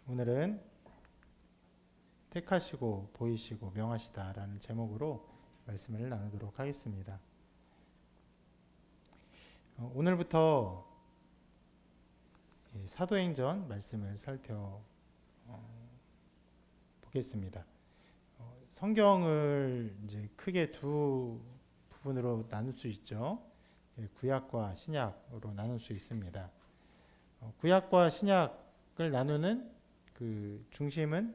오늘은 택하시고 보이시고 명하시다라는 제목으로 말씀을 나누도록 하겠습니다. 오늘부터 사도행전 말씀을 살펴보겠습니다. 성경을 이제 크게 두 부분으로 나눌 수 있죠. 구약과 신약으로 나눌 수 있습니다. 구약과 신약을 나누는 그 중심은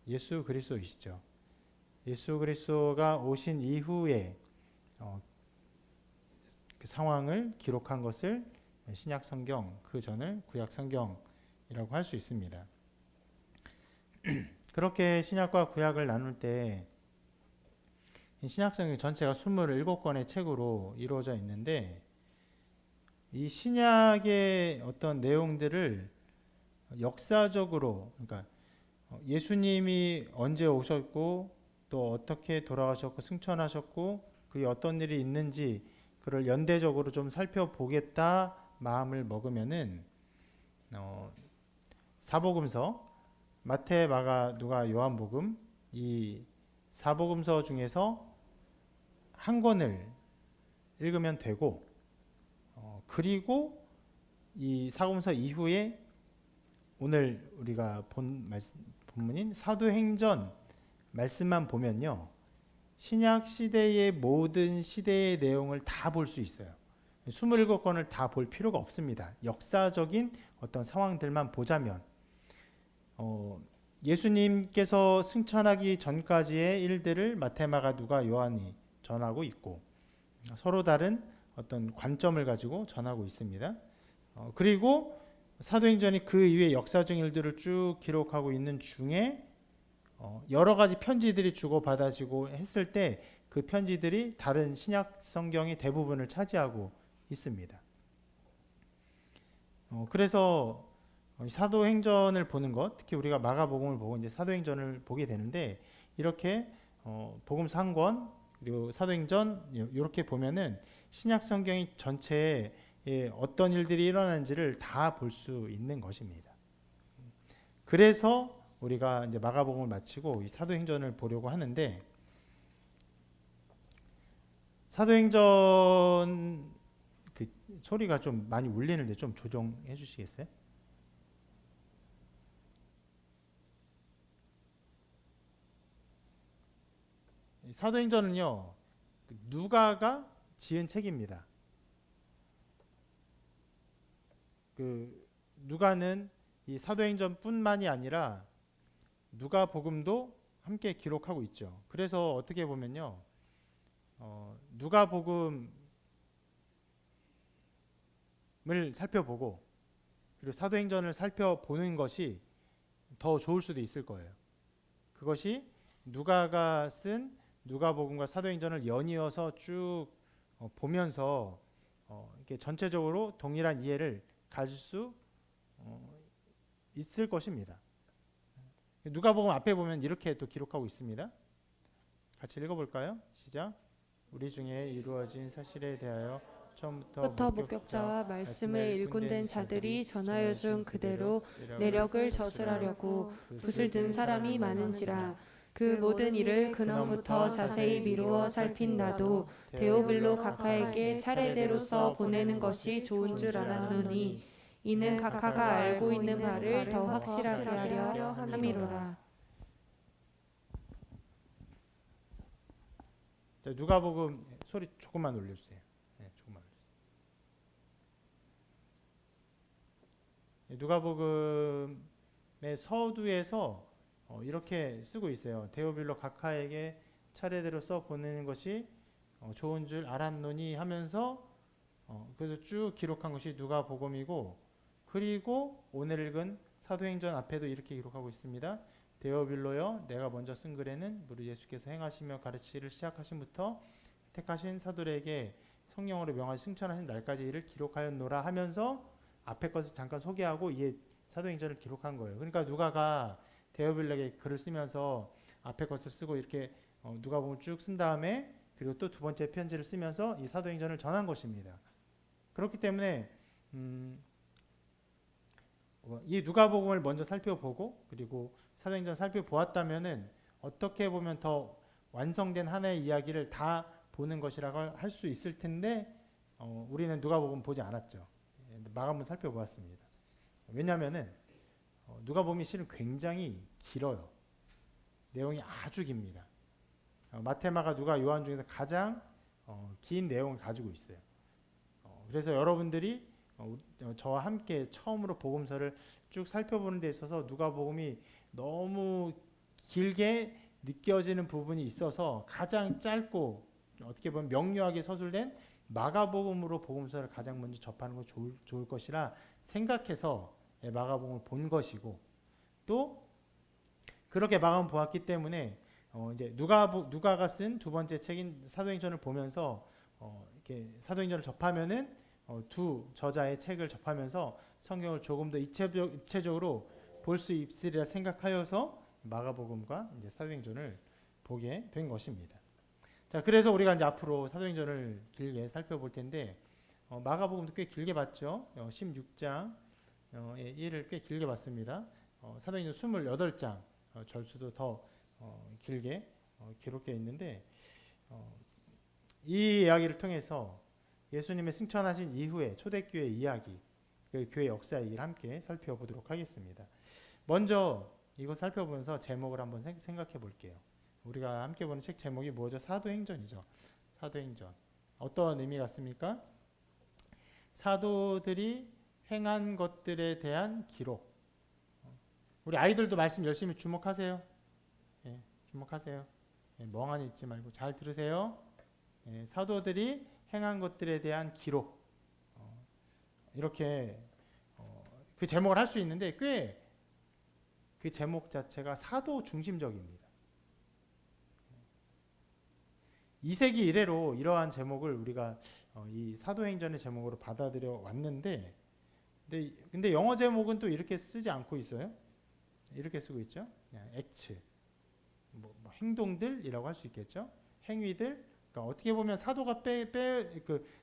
예수 그리스도이시죠. 예수 그리스도가 오신 이후에 그 상황을 기록한 것을 신약 성경, 그 전을 구약 성경이라고 할 수 있습니다. 그렇게 신약과 구약을 나눌 때 신약 성경 전체가 27권의 책으로 이루어져 있는데 이 신약의 어떤 내용들을 역사적으로, 그러니까 예수님이 언제 오셨고 또 어떻게 돌아가셨고 승천하셨고 그게 어떤 일이 있는지 그걸 연대적으로 좀 살펴보겠다 마음을 먹으면은 사복음서 마태, 마가, 누가, 요한복음 이 사복음서 중에서 한 권을 읽으면 되고 그리고 이 사복음서 이후에 오늘 우리가 본 본문인 사도행전 말씀만 보면요, 신약 시대의 모든 시대의 내용을 다 볼 수 있어요. 27권을 다 볼 필요가 없습니다. 역사적인 어떤 상황들만 보자면 예수님께서 승천하기 전까지의 일들을 마태, 마가, 누가, 요한이 전하고 있고 서로 다른 어떤 관점을 가지고 전하고 있습니다. 그리고 사도행전이 그 이후의 역사적 일들을 쭉 기록하고 있는 중에 여러 가지 편지들이 주고받아지고 했을 때 그 편지들이 다른 신약 성경의 대부분을 차지하고 있습니다. 그래서 사도행전을 보는 것, 특히 우리가 마가복음을 보고 이제 사도행전을 보게 되는데 이렇게 복음서 한 권 그리고 사도행전 이렇게 보면은 신약 성경이 전체에 어떤 일들이 일어나는지를 다 볼 수 있는 것입니다. 그래서 우리가 이제 마가복음을 마치고 이 사도행전을 보려고 하는데 사도행전 그 소리가 좀 많이 울리는데 좀 조정해 주시겠어요? 사도행전은요, 누가가 지은 책입니다. 그 누가는 이 사도행전뿐만이 아니라 누가복음도 함께 기록하고 있죠. 그래서 어떻게 보면요, 누가복음을 살펴보고 그리고 사도행전을 살펴보는 것이 더 좋을 수도 있을 거예요. 그것이 누가가 쓴 누가복음과 사도행전을 연이어서 쭉 보면서 이렇게 전체적으로 동일한 이해를 가질 수 있을 것입니다. 누가복음 앞에 보면 이렇게 또 기록하고 있습니다. 같이 읽어볼까요? 시작. 우리 중에 이루어진 사실에 대하여 처음부터 목격자와 말씀을 일꾼된 자들이 전하여 준 그대로 내력을 저술하려고 붓을 든 사람이 많은지라. 그 모든 일을 근원부터 자세히 미루어 살핀 나도 데오빌로 각하에게 차례대로 써 보내는 것이 좋은 줄 알았노니 이는 각하가 알고 있는 바를 더 확실하게 하려 함이로라. 누가복음 소리 조금만 올려주세요. 네, 조금만 올려주세요. 누가복음의 서두에서 이렇게 쓰고 있어요. 데오빌로 각하에게 차례대로 써 보내는 것이 좋은 줄 알았노니 하면서 그래서 쭉 기록한 것이 누가복음이고, 그리고 오늘 읽은 사도행전 앞에도 이렇게 기록하고 있습니다. 데오빌로여, 내가 먼저 쓴 글에는 우리 예수께서 행하시며 가르치기를 시작하신부터 택하신 사도들에게 성령으로 명하시 승천하신 날까지 이를 기록하였노라 하면서 앞에 것을 잠깐 소개하고 이에 사도행전을 기록한 거예요. 그러니까 누가가 데오빌로에게 글을 쓰면서 앞에 것을 쓰고 이렇게 누가복음을 쭉 쓴 다음에 그리고 또 두 번째 편지를 쓰면서 이 사도행전을 전한 것입니다. 그렇기 때문에 이 누가복음을 먼저 살펴보고 그리고 사도행전 살펴보았다면은 어떻게 보면 더 완성된 하나의 이야기를 다 보는 것이라고 할 수 있을 텐데 우리는 누가복음 보지 않았죠. 마감을 살펴보았습니다. 왜냐하면은 누가복음이 실은 굉장히 길어요. 내용이 아주 깁니다. 마태, 마가, 누가, 요한 중에서 가장 긴 내용을 가지고 있어요. 그래서 여러분들이 저와 함께 처음으로 복음서를 쭉 살펴보는 데 있어서 누가복음이 너무 길게 느껴지는 부분이 있어서 가장 짧고 어떻게 보면 명료하게 서술된 마가복음으로 복음서를 가장 먼저 접하는 건 좋을 것이라 생각해서 마가복음을 본 것이고, 또 그렇게 마가복음을 보았기 때문에 이제 누가가 쓴 두 번째 책인 사도행전을 보면서 이렇게 사도행전을 접하면은 두 저자의 책을 접하면서 성경을 조금 더 입체적으로 볼 수 있으리라 생각하여서 마가복음과 이제 사도행전을 보게 된 것입니다. 자, 그래서 우리가 이제 앞으로 사도행전을 길게 살펴볼 텐데 마가복음도 꽤 길게 봤죠. 16장의 일을 꽤 길게 봤습니다. 사도행전 28장 절수도 더 길게 기록되어 있는데 이 이야기를 통해서 예수님의 승천하신 이후의 초대교회 이야기, 그 교회 역사 얘기를 함께 살펴보도록 하겠습니다. 먼저 이거 살펴보면서 제목을 한번 생각해 볼게요. 우리가 함께 보는 책 제목이 뭐죠? 사도행전이죠. 사도행전. 어떤 의미 같습니까? 사도들이 행한 것들에 대한 기록. 우리 아이들도 말씀 열심히 주목하세요. 예, 주목하세요. 예, 멍하니 있지 말고 잘 들으세요. 예, 사도들이 행한 것들에 대한 기록. 이렇게 그 제목을 할 수 있는데 꽤 그 제목 자체가 사도 중심적입니다. 2세기 이래로 이러한 제목을 우리가 이 사도행전의 제목으로 받아들여 왔는데, 근데 영어 제목은 또 이렇게 쓰지 않고 있어요. 이렇게 쓰고 있죠. 액츠, 뭐 행동들이라고 할 수 있겠죠. 행위들. 그러니까 어떻게 보면 사도가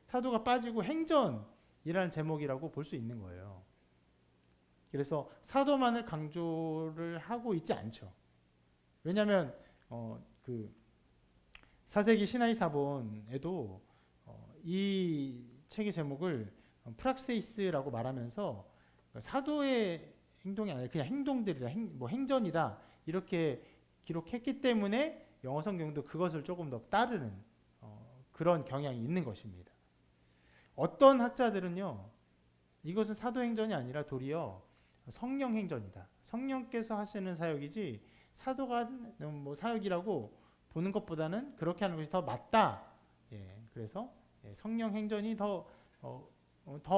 사도가 빠지고 행전이라는 제목이라고 볼 수 있는 거예요. 그래서 사도만을 강조를 하고 있지 않죠. 왜냐하면 그 사세기 시나이 사본에도 이 책의 제목을 프락세이스라고 말하면서 사도의 행동이 아니라 그냥 행동들이다, 행전이다 이렇게 기록했기 때문에 영어 성경도 그것을 조금 더 따르는 그런 경향이 있는 것입니다. 어떤 학자들은요, 이것은 사도행전이 아니라 도리어 성령행전이다. 성령께서 하시는 사역이지 사도가 뭐 사역이라고 보는 것보다는 그렇게 하는 것이 더 맞다. 예, 그래서 성령행전이 더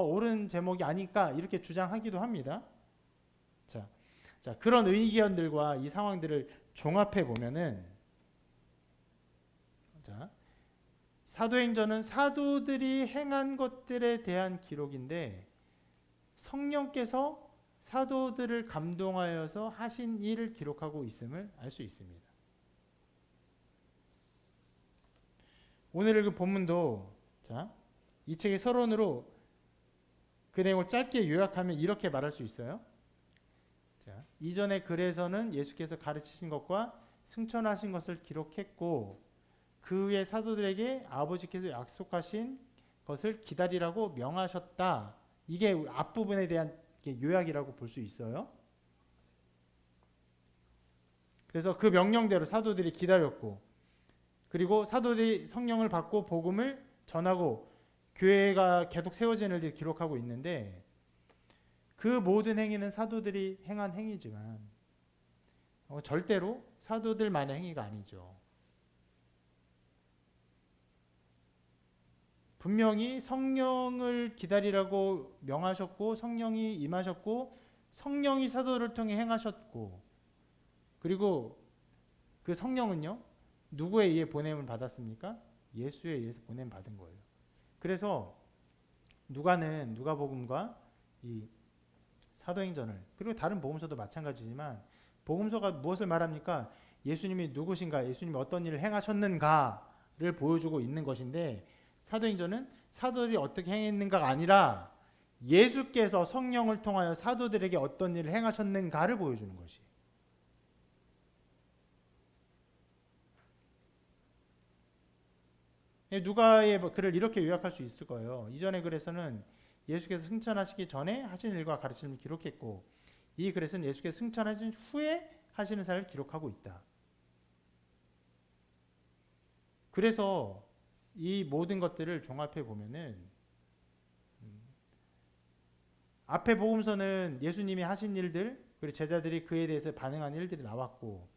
옳은 제목이 아닐까 이렇게 주장하기도 합니다. 자, 그런 의견들과 이 상황들을 종합해 보면은, 자, 사도행전은 사도들이 행한 것들에 대한 기록인데 성령께서 사도들을 감동하여서 하신 일을 기록하고 있음을 알 수 있습니다. 오늘 읽은 본문도 이 책의 서론으로 그 내용을 짧게 요약하면 이렇게 말할 수 있어요. 이전의 글에서는 예수께서 가르치신 것과 승천하신 것을 기록했고 그 후에 사도들에게 아버지께서 약속하신 것을 기다리라고 명하셨다. 이게 앞부분에 대한 요약이라고 볼 수 있어요. 그래서 그 명령대로 사도들이 기다렸고, 그리고 사도들이 성령을 받고 복음을 전하고 교회가 계속 세워지는 일을 기록하고 있는데, 그 모든 행위는 사도들이 행한 행위지만 절대로 사도들만의 행위가 아니죠. 분명히 성령을 기다리라고 명하셨고 성령이 임하셨고 성령이 사도를 통해 행하셨고, 그리고 그 성령은요 누구에 의해 보냄을 받았습니까? 예수에 의해서 보냄 받은 거예요. 그래서 누가복음과 이 사도행전을, 그리고 다른 복음서도 마찬가지지만 복음서가 무엇을 말합니까? 예수님이 누구신가, 예수님이 어떤 일을 행하셨는가를 보여주고 있는 것인데, 사도행전은 사도들이 어떻게 행했는가가 아니라 예수께서 성령을 통하여 사도들에게 어떤 일을 행하셨는가를 보여주는 것이. 누가의 글을 이렇게 요약할 수 있을 거예요. 이전의 글에서는 예수께서 승천하시기 전에 하신 일과 가르침을 기록했고, 이 글에서는 예수께서 승천하신 후에 하시는 사역을 기록하고 있다. 그래서 이 모든 것들을 종합해 보면은 앞에 복음서는 예수님이 하신 일들, 그리고 제자들이 그에 대해서 반응한 일들이 나왔고,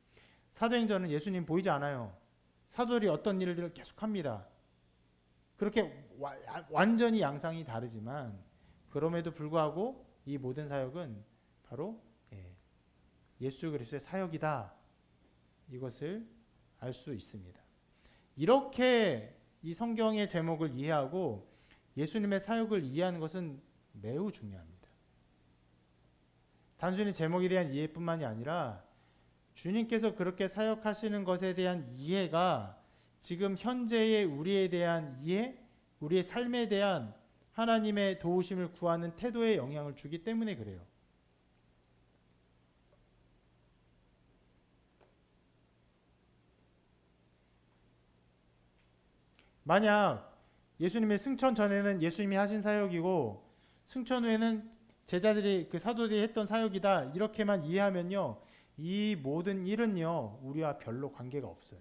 사도행전은 예수님 보이지 않아요. 사도들이 어떤 일들을 계속합니다. 그렇게 완전히 양상이 다르지만 그럼에도 불구하고 이 모든 사역은 바로 예수 그리스도의 사역이다. 이것을 알 수 있습니다. 이렇게 이 성경의 제목을 이해하고 예수님의 사역을 이해하는 것은 매우 중요합니다. 단순히 제목에 대한 이해뿐만이 아니라 주님께서 그렇게 사역하시는 것에 대한 이해가 지금 현재의 우리에 대한 이해, 우리의 삶에 대한 하나님의 도우심을 구하는 태도에 영향을 주기 때문에 그래요. 만약 예수님의 승천 전에는 예수님이 하신 사역이고 승천 후에는 제자들이 그 사도들이 했던 사역이다 이렇게만 이해하면요, 이 모든 일은요 우리와 별로 관계가 없어요.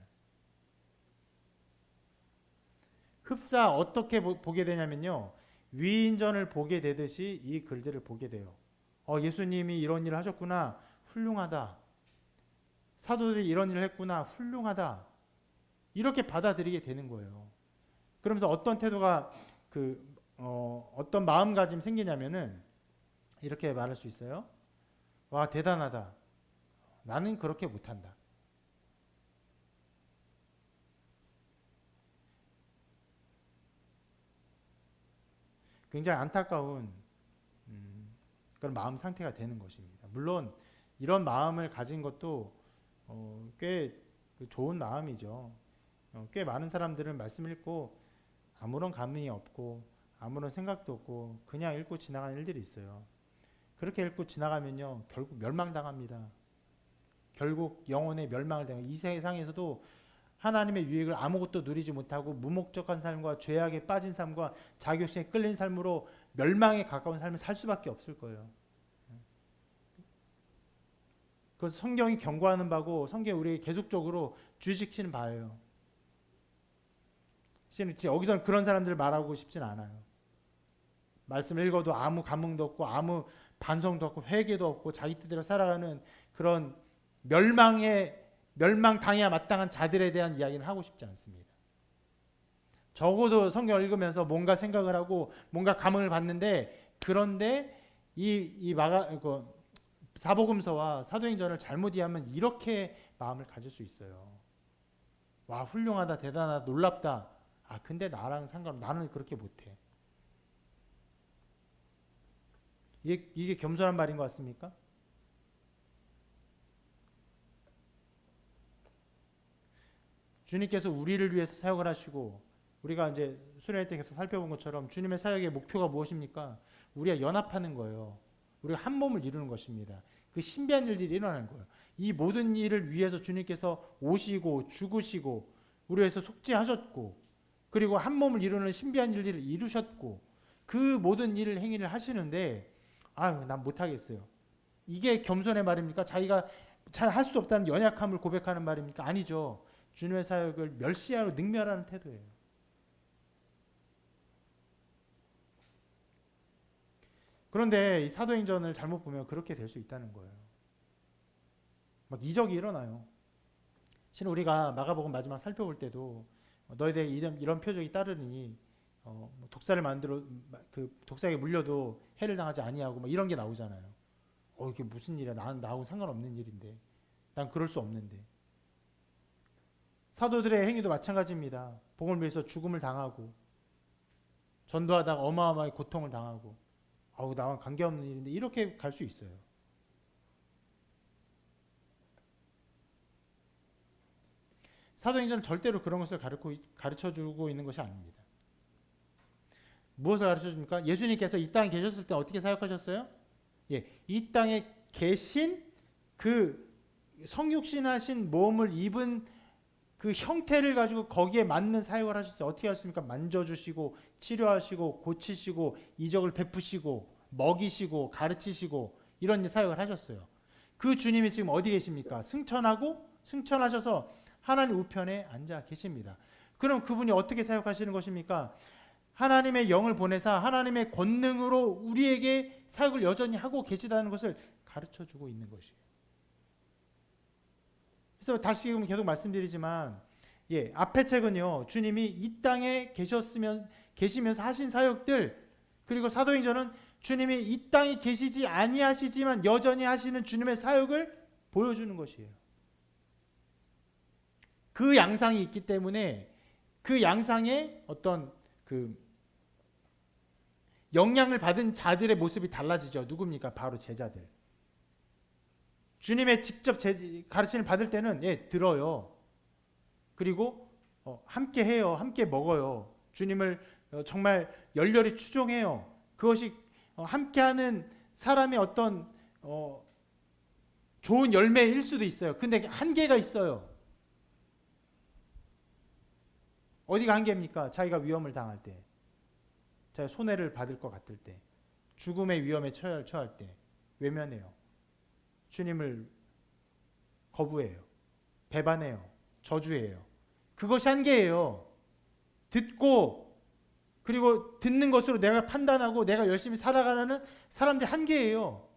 흡사 어떻게 보게 되냐면요, 위인전을 보게 되듯이 이 글들을 보게 돼요. 예수님이 이런 일을 하셨구나, 훌륭하다. 사도들이 이런 일을 했구나, 훌륭하다. 이렇게 받아들이게 되는 거예요. 그러면서 어떤 태도가 어떤 마음가짐이 생기냐면은 이렇게 말할 수 있어요. 와, 대단하다. 나는 그렇게 못한다. 굉장히 안타까운 그런 마음 상태가 되는 것입니다. 물론 이런 마음을 가진 것도 꽤 좋은 마음이죠. 꽤 많은 사람들은 말씀 읽고 아무런 감흥이 없고 아무런 생각도 없고 그냥 읽고 지나가는 일들이 있어요. 그렇게 읽고 지나가면요 결국 멸망당합니다. 결국 영혼의 멸망을 당해요. 이 세상에서도 하나님의 유익을 아무것도 누리지 못하고 무목적한 삶과 죄악에 빠진 삶과 자격심에 끌린 삶으로 멸망에 가까운 삶을 살 수밖에 없을 거예요. 그래서 성경이 경고하는 바고 성경이 우리에게 계속적으로 주시키는 바예요. 여기서는 그런 사람들을 말하고 싶진 않아요. 말씀 읽어도 아무 감흥도 없고 아무 반성도 없고 회개도 없고 자기 뜻대로 살아가는 그런 멸망당해야 마땅한 자들에 대한 이야기는 하고 싶지 않습니다. 적어도 성경을 읽으면서 뭔가 생각을 하고 뭔가 감흥을 받는데, 그런데 사복음서와 사도행전을 잘못 이해하면 이렇게 마음을 가질 수 있어요. 와, 훌륭하다, 대단하다, 놀랍다. 근데 나랑 나는 그렇게 못해. 이게 겸손한 말인 것 같습니까? 주님께서 우리를 위해서 사역을 하시고, 우리가 이제 수련회 때 계속 살펴본 것처럼 주님의 사역의 목표가 무엇입니까? 우리가 연합하는 거예요. 우리가 한 몸을 이루는 것입니다. 그 신비한 일들이 일어나는 거예요. 이 모든 일을 위해서 주님께서 오시고 죽으시고 우리 위해서 속죄하셨고, 그리고 한 몸을 이루는 신비한 일들을 이루셨고, 그 모든 일을 행위를 하시는데 난 못하겠어요. 이게 겸손의 말입니까? 자기가 잘 할 수 없다는 연약함을 고백하는 말입니까? 아니죠. 주님의 사역을 멸시하고 능멸하는 태도예요. 그런데 이 사도행전을 잘못 보면 그렇게 될 수 있다는 거예요. 막 이적이 일어나요. 실은 우리가 마가복음 마지막 살펴볼 때도 너희들에게 이런 표적이 따르니 독사를 만들어 그 독사에게 물려도 해를 당하지 아니하고 막 이런 게 나오잖아요. 이게 무슨 일이야? 나하고 상관없는 일인데. 난 그럴 수 없는데. 사도들의 행위도 마찬가지입니다. 복음을 위해서 죽음을 당하고 전도하다가 어마어마하게 고통을 당하고 나와 관계없는 일인데 이렇게 갈 수 있어요. 사도행전은 절대로 그런 것을 가르쳐주고 있는 것이 아닙니다. 무엇을 가르쳐 줍니까? 예수님께서 이 땅에 계셨을 때 어떻게 사역하셨어요? 예, 이 땅에 계신 그 성육신하신 몸을 입은 그 형태를 가지고 거기에 맞는 사역을 하셨어요. 어떻게 하십니까? 만져주시고 치료하시고 고치시고 이적을 베푸시고 먹이시고 가르치시고 이런 사역을 하셨어요. 그 주님이 지금 어디 계십니까? 승천하셔서 하나님 우편에 앉아 계십니다. 그럼 그분이 어떻게 사역하시는 것입니까? 하나님의 영을 보내사 하나님의 권능으로 우리에게 사역을 여전히 하고 계시다는 것을 가르쳐주고 있는 것이에요. 그래서 다시 지금 계속 말씀드리지만, 예, 앞의 책은요, 주님이 이 땅에 계시면서 하신 사역들, 그리고 사도행전은 주님이 이 땅에 계시지 아니하시지만 여전히 하시는 주님의 사역을 보여주는 것이에요. 그 양상이 있기 때문에 그 양상에 어떤 그 영향을 받은 자들의 모습이 달라지죠. 누굽니까? 바로 제자들. 주님의 직접 가르침을 받을 때는 예, 들어요. 그리고 함께 해요. 함께 먹어요. 주님을 정말 열렬히 추종해요. 그것이 함께하는 사람의 어떤 좋은 열매일 수도 있어요. 근데 한계가 있어요. 어디가 한계입니까? 자기가 위험을 당할 때, 자기가 손해를 받을 것 같을 때, 죽음의 위험에 처할 때 외면해요. 주님을 거부해요. 배반해요. 저주해요. 그것이 한계예요. 듣고 그리고 듣는 것으로 내가 판단하고 내가 열심히 살아가는 사람들이 한계예요.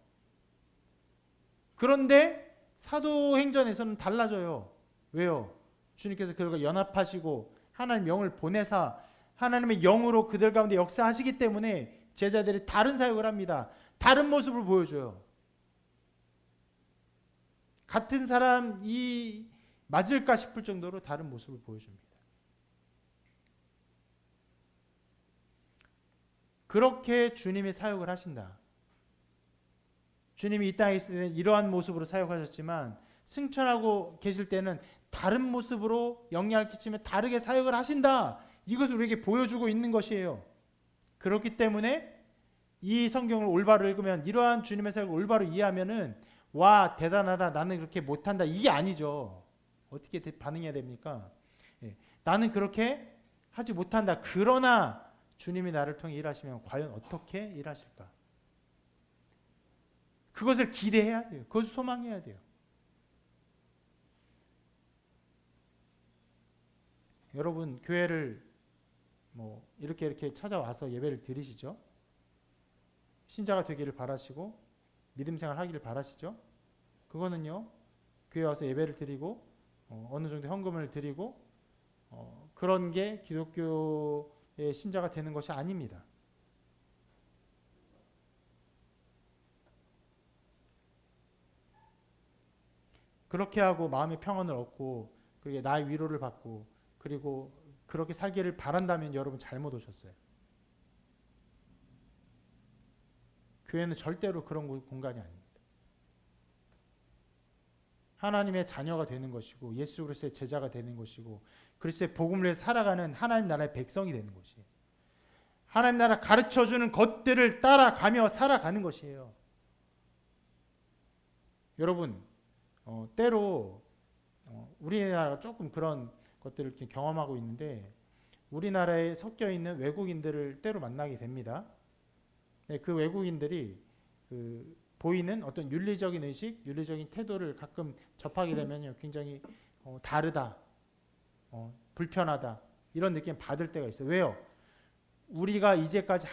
그런데 사도행전에서는 달라져요. 왜요? 주님께서 그들과 연합하시고 하나님 영을 보내사 하나님의 영으로 그들 가운데 역사하시기 때문에 제자들이 다른 사역을 합니다. 다른 모습을 보여줘요. 같은 사람이 맞을까 싶을 정도로 다른 모습을 보여줍니다. 그렇게 주님이 사역을 하신다. 주님이 이 땅에 있을 때는 이러한 모습으로 사역하셨지만 승천하고 계실 때는 다른 모습으로 영향을 끼치며 다르게 사역을 하신다. 이것을 우리에게 보여주고 있는 것이에요. 그렇기 때문에 이 성경을 올바로 읽으면 이러한 주님의 사역을 올바로 이해하면은 와 대단하다 나는 그렇게 못한다 이게 아니죠. 어떻게 반응해야 됩니까? 예, 나는 그렇게 하지 못한다. 그러나 주님이 나를 통해 일하시면 과연 어떻게 일하실까? 그것을 기대해야 돼요. 그것을 소망해야 돼요. 여러분 교회를 뭐 이렇게 찾아와서 예배를 드리시죠? 신자가 되기를 바라시고 믿음 생활 하기를 바라시죠? 그거는요 교회 와서 예배를 드리고 어느 정도 헌금을 드리고 그런 게 기독교의 신자가 되는 것이 아닙니다. 그렇게 하고 마음의 평안을 얻고 그리고 나의 위로를 받고 그리고 그렇게 살기를 바란다면 여러분 잘못 오셨어요. 교회는 절대로 그런 공간이 아닙니다. 하나님의 자녀가 되는 것이고 예수 그리스도의 제자가 되는 것이고 그리스도의 복음을 위해 살아가는 하나님 나라의 백성이 되는 것이에요. 하나님 나라 가르쳐주는 것들을 따라가며 살아가는 것이에요. 여러분 때로 우리나라가 조금 그런 것들을 경험하고 있는데 우리나라에 섞여 있는 외국인들을 때로 만나게 됩니다. 그 외국인들이 보이는 어떤 윤리적인 의식, 윤리적인 태도를 가끔 접하게 되면 굉장히 다르다, 불편하다 이런 느낌 받을 때가 있어요. 왜요? 우리가 이제까지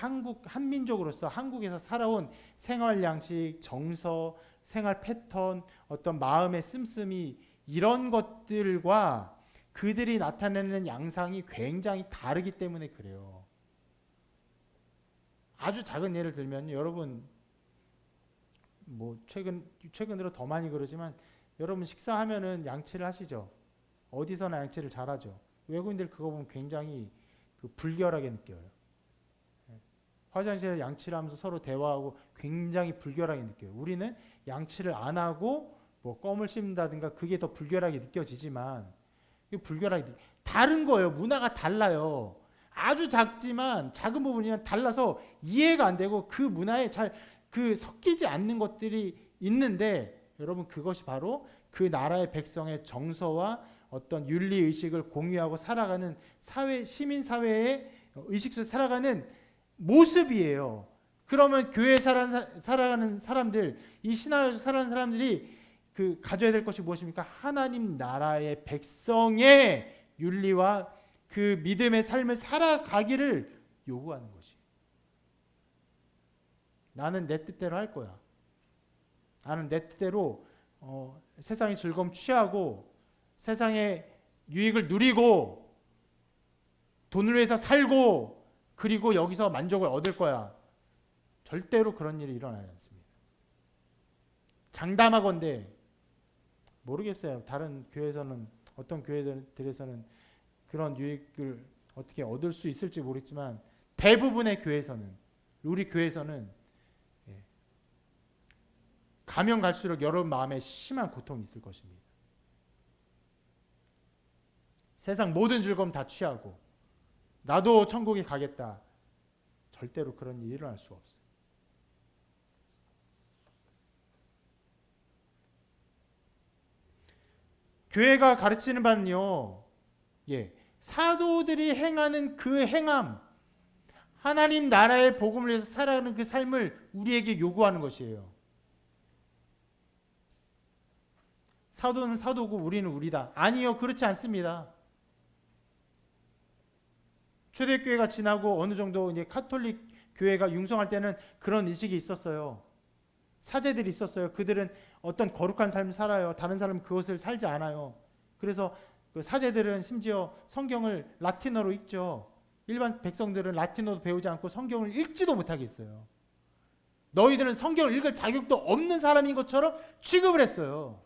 한민족으로서 한국에서 살아온 생활 양식, 정서, 생활 패턴, 어떤 마음의 씀씀이 이런 것들과 그들이 나타내는 양상이 굉장히 다르기 때문에 그래요. 아주 작은 예를 들면 여러분 뭐 최근으로 더 많이 그러지만 여러분 식사하면은 양치를 하시죠. 어디서나 양치를 잘하죠. 외국인들 그거 보면 굉장히 불결하게 느껴요. 화장실에서 양치를 하면서 서로 대화하고 굉장히 불결하게 느껴요. 우리는 양치를 안 하고 뭐 껌을 씹는다든가 그게 더 불결하게 느껴지지만 불결하게 다른 거예요. 문화가 달라요. 아주 작지만 작은 부분이랑 달라서 이해가 안 되고 그 문화에 잘 섞이지 않는 것들이 있는데 여러분 그것이 바로 그 나라의 백성의 정서와 어떤 윤리 의식을 공유하고 살아가는 사회 시민 사회의 의식 속에 살아가는 모습이에요. 그러면 교회에 살아가는 사람들, 이 신앙을 살아가는 사람들이 그 가져야 될 것이 무엇입니까? 하나님 나라의 백성의 윤리와 그 믿음의 삶을 살아가기를 요구하는 것이. 나는 내 뜻대로 할 거야. 나는 내 뜻대로 세상의 즐거움 취하고 세상의 유익을 누리고 돈을 위해서 살고 그리고 여기서 만족을 얻을 거야. 절대로 그런 일이 일어나지 않습니다. 장담하건대 모르겠어요. 다른 교회에서는 어떤 교회들에서는 그런 유익을 어떻게 얻을 수 있을지 모르겠지만 대부분의 교회에서는 우리 교회에서는 가면 갈수록 여러분 마음에 심한 고통이 있을 것입니다. 세상 모든 즐거움 다 취하고 나도 천국에 가겠다. 절대로 그런 일이 일어날 수가 없어요. 교회가 가르치는 바는요. 사도들이 행하는 그 행함, 하나님 나라의 복음을 위해서 살아가는 그 삶을 우리에게 요구하는 것이에요. 사도는 사도고 우리는 우리다. 아니요, 그렇지 않습니다. 초대교회가 지나고 어느 정도 이제 카톨릭 교회가 융성할 때는 그런 의식이 있었어요. 사제들이 있었어요. 그들은 어떤 거룩한 삶을 살아요. 다른 사람은 그것을 살지 않아요. 그래서 그 사제들은 심지어 성경을 라틴어로 읽죠. 일반 백성들은 라틴어도 배우지 않고 성경을 읽지도 못하게 했어요. 너희들은 성경을 읽을 자격도 없는 사람인 것처럼 취급을 했어요.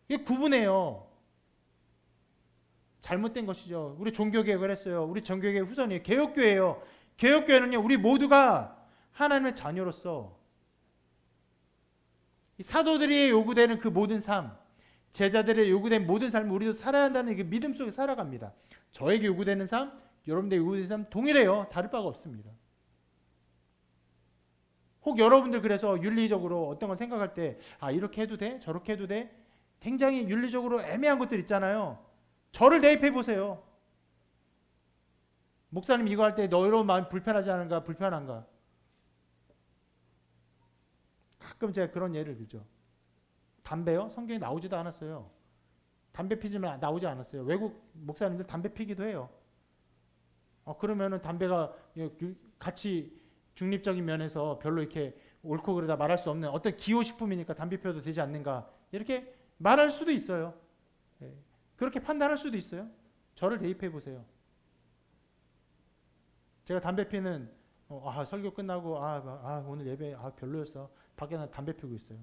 이게 구분해요. 잘못된 것이죠. 우리 종교개혁을 했어요. 우리 종교개혁 후손이에요. 개혁교회예요. 개혁교회는요, 우리 모두가 하나님의 자녀로서 이 사도들이 요구되는 그 모든 삶, 제자들의 요구된 모든 삶을 우리도 살아야 한다는 그 믿음 속에 살아갑니다. 저에게 요구되는 삶, 여러분들 요구되는 삶 동일해요. 다를 바가 없습니다. 혹 여러분들 그래서 윤리적으로 어떤 걸 생각할 때 이렇게 해도 돼? 저렇게 해도 돼? 굉장히 윤리적으로 애매한 것들 있잖아요. 저를 대입해 보세요. 목사님 이거 할 때 너희로 마음 불편하지 않은가? 불편한가? 가끔 제가 그런 예를 들죠. 담배요? 성경에 나오지도 않았어요. 담배 피지만 나오지 않았어요. 외국 목사님들 담배 피기도 해요. 그러면은 담배가 같이 중립적인 면에서 별로 이렇게 옳고 그르다 말할 수 없는 어떤 기호식품이니까 담배 피워도 되지 않는가 이렇게 말할 수도 있어요. 그렇게 판단할 수도 있어요. 저를 대입해 보세요. 제가 담배 피는 설교 끝나고 오늘 예배 별로였어. 밖에 나 담배 피우고 있어요.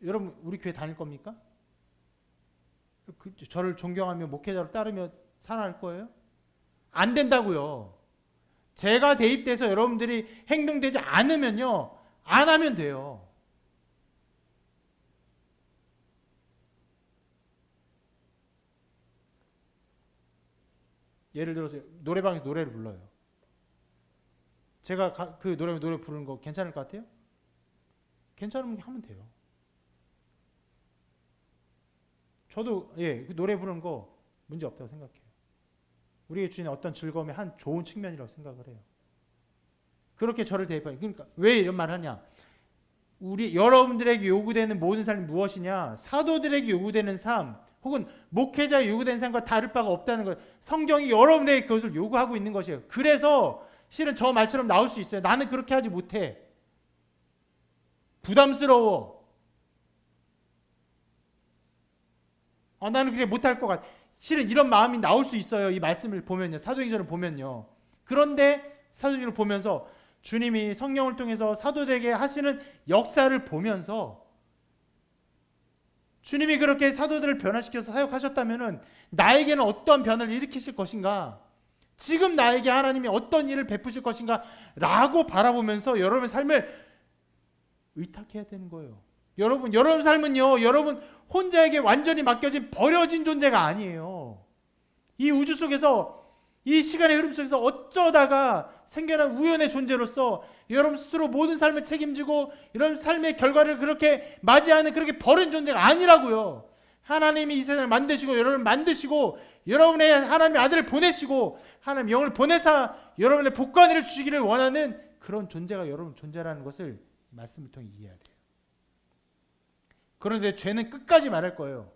여러분 우리 교회 다닐 겁니까? 저를 존경하며 목회자로 따르며 살아갈 거예요? 안 된다고요. 제가 대입돼서 여러분들이 행동되지 않으면요, 안 하면 돼요. 예를 들어서 노래방에서 노래를 불러요. 제가 그 노래 부르는 거 괜찮을 것 같아요? 괜찮으면 하면 돼요. 저도 그 노래 부르는 거 문제 없다고 생각해요. 우리에게 주는 어떤 즐거움의 한 좋은 측면이라고 생각을 해요. 그렇게 저를 대입해요. 그러니까 왜 이런 말을 하냐? 여러분들에게 요구되는 모든 삶이 무엇이냐? 사도들에게 요구되는 삶, 혹은 목회자의 요구되는 삶과 다를 바가 없다는 거예요. 성경이 여러분에게 그것을 요구하고 있는 것이에요. 그래서 실은 저 말처럼 나올 수 있어요. 나는 그렇게 하지 못해. 부담스러워. 나는 그렇게 못할 것 같아. 실은 이런 마음이 나올 수 있어요. 이 말씀을 보면요. 사도행전을 보면요. 그런데 사도행전을 보면서 주님이 성령을 통해서 사도들에게 하시는 역사를 보면서 주님이 그렇게 사도들을 변화시켜서 사역하셨다면 나에게는 어떤 변화를 일으키실 것인가? 지금 나에게 하나님이 어떤 일을 베푸실 것인가? 라고 바라보면서 여러분의 삶을 의탁해야 되는 거예요. 여러분 삶은요, 여러분 혼자에게 완전히 맡겨진 버려진 존재가 아니에요. 이 우주 속에서 이 시간의 흐름 속에서 어쩌다가 생겨난 우연의 존재로서 여러분 스스로 모든 삶을 책임지고 여러분 삶의 결과를 그렇게 맞이하는 그렇게 버린 존재가 아니라고요. 하나님이 이 세상을 만드시고 여러분을 만드시고 여러분의 하나님의 아들을 보내시고 하나님 영을 보내사 여러분의 복과 은혜를 주시기를 원하는 그런 존재가 여러분 존재라는 것을 말씀을 통해 이해해야 돼요. 그런데 죄는 끝까지 말할 거예요.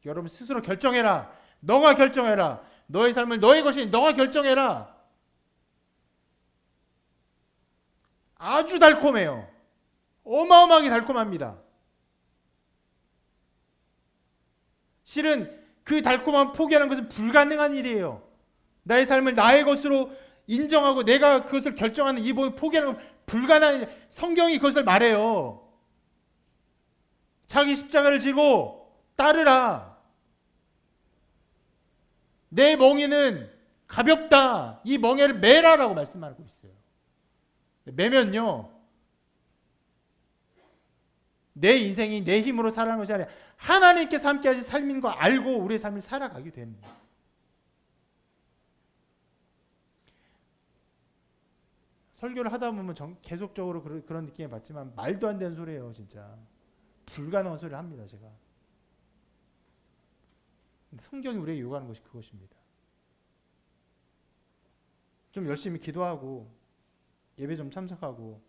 여러분 스스로 결정해라. 너가 결정해라. 너의 삶을 너의 것이 너가 결정해라. 아주 달콤해요. 어마어마하게 달콤합니다. 실은 그 달콤함 포기하는 것은 불가능한 일이에요. 나의 삶을 나의 것으로 인정하고 내가 그것을 결정하는 이 포기하는 건 불가능한 일. 성경이 그것을 말해요. 자기 십자가를 지고 따르라. 내 멍에는 가볍다. 이 멍에를 매라라고 말씀하고 있어요. 매면요, 내 인생이 내 힘으로 살아가는 것이 아니라 하나님께서 함께 하신 삶인 거 알고 우리의 삶을 살아가게 됩니다. 설교를 하다 보면 계속적으로 그런 느낌을 받지만 말도 안 되는 소리예요. 진짜 불가능한 소리를 합니다. 제가. 성경이 우리에게 요구하는 것이 그것입니다. 좀 열심히 기도하고 예배 좀 참석하고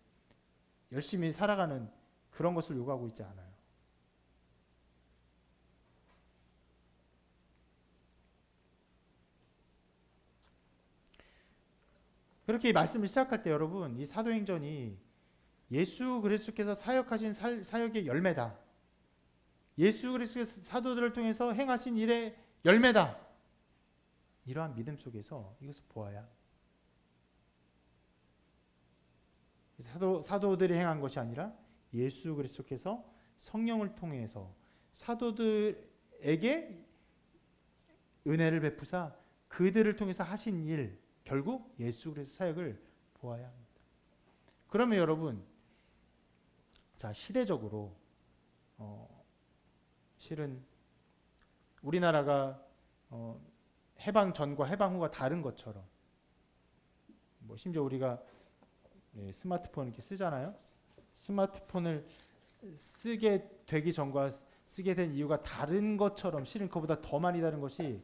열심히 살아가는 그런 것을 요구하고 있지 않아요. 그렇게 이 말씀을 시작할 때 여러분, 이 사도행전이 예수 그리스도께서 사역하신 사역의 열매다. 예수 그리스도께서 사도들을 통해서 행하신 일의 열매다. 이러한 믿음 속에서 이것을 보아야 사도들이 행한 것이 아니라 예수 그리스도께서 성령을 통해서 사도들에게 은혜를 베푸사 그들을 통해서 하신 일, 결국 예수 그리스도 사역을 보아야 합니다. 그러면 여러분, 자, 시대적으로 실은 우리나라가 해방 전과 해방 후가 다른 것처럼, 뭐 심지어 우리가 스마트폰 이렇게 쓰잖아요. 스마트폰을 쓰게 되기 전과 쓰게 된 이유가 다른 것처럼 실은 그보다 더 많이 다른 것이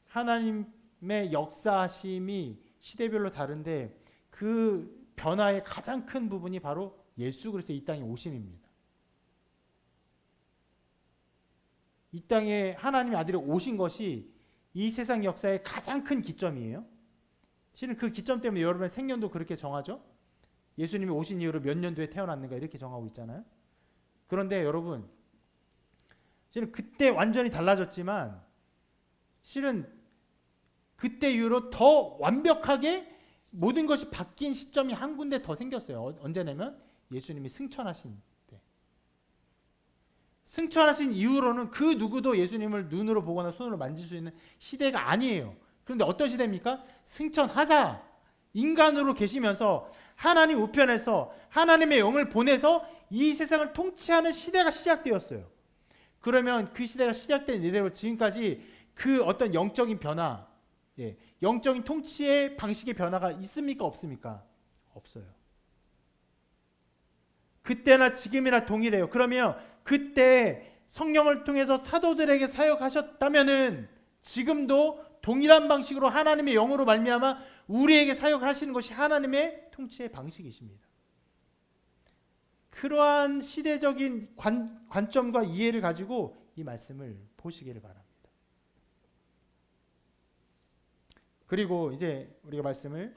하나님의 역사하심이 시대별로 다른데 그 변화의 가장 큰 부분이 바로 예수 그리스도 이 땅에 오심입니다. 이 땅에 하나님의 아들이 오신 것이 이 세상 역사의 가장 큰 기점이에요. 실은 그 기점 때문에 여러분의 생년도 그렇게 정하죠. 예수님이 오신 이후로 몇 년도에 태어났는가 이렇게 정하고 있잖아요. 그런데 여러분, 실은 그때 완전히 달라졌지만 실은 그때 이후로 더 완벽하게 모든 것이 바뀐 시점이 한 군데 더 생겼어요. 언제냐면 예수님이 승천하신 때. 승천하신 이후로는 그 누구도 예수님을 눈으로 보거나 손으로 만질 수 있는 시대가 아니에요. 그런데 어떤 시대입니까? 승천하사 인간으로 계시면서 하나님 우편에서 하나님의 영을 보내서 이 세상을 통치하는 시대가 시작되었어요. 그러면 그 시대가 시작된 이래로 지금까지 그 어떤 영적인 변화, 영적인 통치의 방식의 변화가 있습니까? 없습니까? 없어요. 그때나 지금이나 동일해요. 그러면 그때 성령을 통해서 사도들에게 사역하셨다면은 지금도 동일한 방식으로 하나님의 영으로 말미암아 우리에게 사역을 하시는 것이 하나님의 통치의 방식이십니다. 그러한 시대적인 관점과 이해를 가지고 이 말씀을 보시기를 바랍니다. 그리고 이제 우리가 말씀을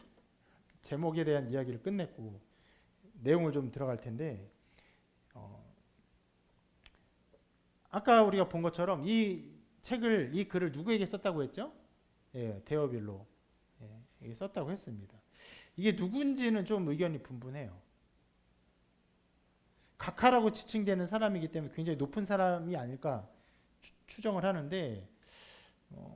제목에 대한 이야기를 끝냈고 내용을 좀 들어갈 텐데, 아까 우리가 본 것처럼 이 글을 누구에게 썼다고 했죠? 데오빌로 썼다고 했습니다. 이게 누군지는 좀 의견이 분분해요. 각하라고 지칭되는 사람이기 때문에 굉장히 높은 사람이 아닐까 추정을 하는데,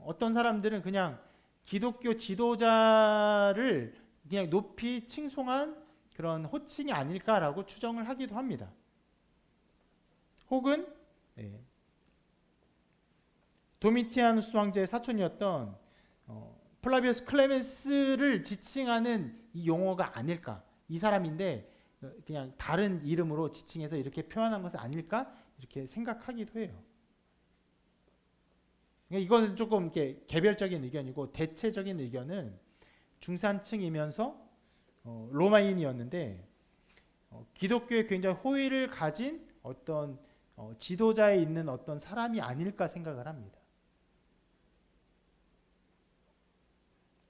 어떤 사람들은 그냥 기독교 지도자를 그냥 높이 칭송한 그런 호칭이 아닐까라고 추정을 하기도 합니다. 혹은 도미티아누스 황제의 사촌이었던 플라비우스 클레멘스를 지칭하는 이 용어가 아닐까? 이 사람인데 그냥 다른 이름으로 지칭해서 이렇게 표현한 것은 아닐까? 이렇게 생각하기도 해요. 그러니까 이건 조금 이렇게 개별적인 의견이고 대체적인 의견은 중산층이면서 로마인이었는데 기독교에 굉장히 호의를 가진 어떤 지도자에 있는 어떤 사람이 아닐까 생각을 합니다.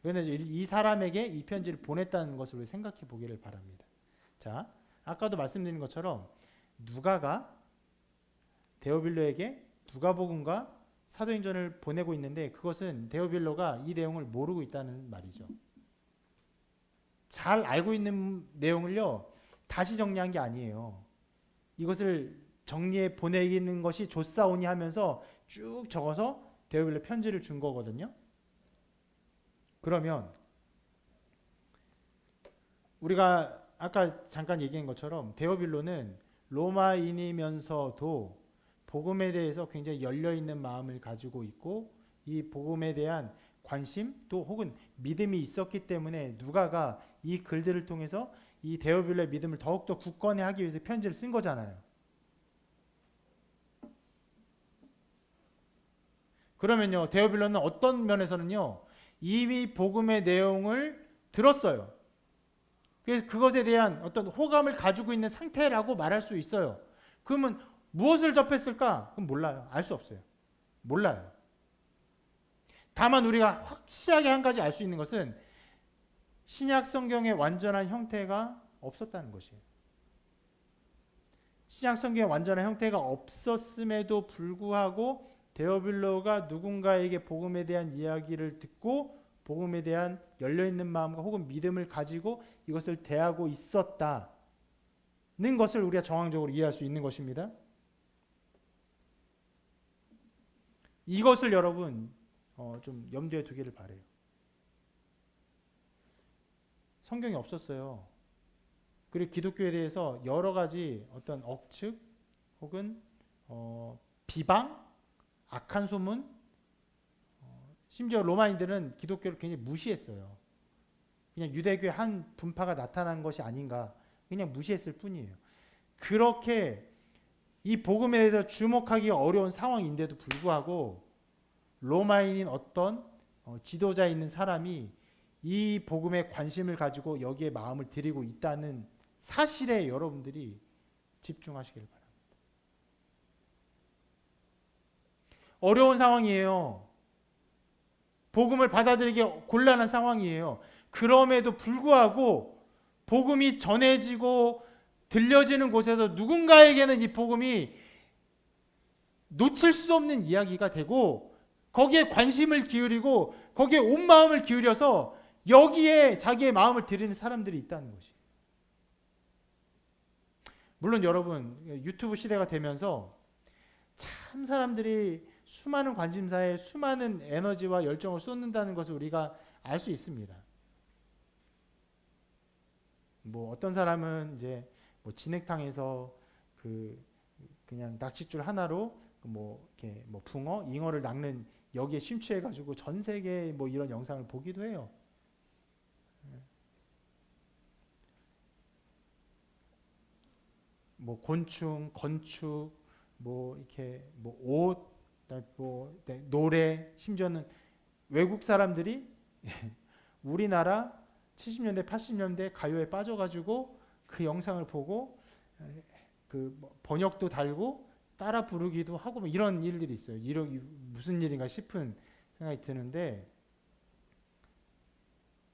그런데 이 사람에게 이 편지를 보냈다는 것을 생각해 보기를 바랍니다. 자, 아까도 말씀드린 것처럼 누가가 데오빌로에게 누가복음과 사도행전을 보내고 있는데 그것은 데오빌로가 이 내용을 모르고 있다는 말이죠. 잘 알고 있는 내용을요 다시 정리한 게 아니에요. 이것을 정리해 보내는 것이 좋사오니 하면서 쭉 적어서 데오빌로 편지를 준 거거든요. 그러면 우리가 아까 잠깐 얘기한 것처럼 데오빌로는 로마인이면서도 복음에 대해서 굉장히 열려있는 마음을 가지고 있고 이 복음에 대한 관심 또 혹은 믿음이 있었기 때문에 누가가 이 글들을 통해서 이 데오빌로의 믿음을 더욱더 굳건히 하기 위해서 편지를 쓴 거잖아요. 그러면요 데오빌로는 어떤 면에서는요 이미 복음의 내용을 들었어요. 그래서 그것에 대한 어떤 호감을 가지고 있는 상태라고 말할 수 있어요. 그러면 무엇을 접했을까? 그럼 몰라요. 알 수 없어요. 몰라요. 다만 우리가 확실하게 한 가지 알 수 있는 것은 신약 성경의 완전한 형태가 없었다는 것이에요. 신약 성경의 완전한 형태가 없었음에도 불구하고 데오빌로가 누군가에게 복음에 대한 이야기를 듣고 복음에 대한 열려있는 마음과 혹은 믿음을 가지고 이것을 대하고 있었다는 것을 우리가 정황적으로 이해할 수 있는 것입니다. 이것을 여러분 좀 염두에 두기를 바라요. 성경이 없었어요. 그리고 기독교에 대해서 여러 가지 어떤 억측 혹은 비방, 악한 소문, 심지어 로마인들은 기독교를 굉장히 무시했어요. 그냥 유대교의 한 분파가 나타난 것이 아닌가 그냥 무시했을 뿐이에요. 그렇게 이 복음에 대해서 주목하기가 어려운 상황인데도 불구하고 로마인인 어떤 지도자에 있는 사람이 이 복음에 관심을 가지고 여기에 마음을 들이고 있다는 사실에 여러분들이 집중하시길 바랍니다. 어려운 상황이에요. 복음을 받아들이기 곤란한 상황이에요. 그럼에도 불구하고 복음이 전해지고 들려지는 곳에서 누군가에게는 이 복음이 놓칠 수 없는 이야기가 되고 거기에 관심을 기울이고 거기에 온 마음을 기울여서 여기에 자기의 마음을 들이는 사람들이 있다는 것이에요. 물론 여러분 유튜브 시대가 되면서 참 사람들이 수많은 관심사에 수많은 에너지와 열정을 쏟는다는 것을 우리가 알 수 있습니다. 뭐 어떤 사람은 이제 뭐 진흙탕에서 그냥 낚싯줄 하나로 뭐 이렇게 뭐 붕어, 잉어를 낚는 여기에 심취해 가지고 전 세계 뭐 이런 영상을 보기도 해요. 뭐 곤충, 건축, 뭐 이렇게 뭐 옷, 뭐 노래, 심지어는 외국 사람들이 우리나라 70년대, 80년대 가요에 빠져가지고 그 영상을 보고 그 번역도 달고 따라 부르기도 하고 뭐 이런 일들이 있어요. 이런 무슨 일인가 싶은 생각이 드는데,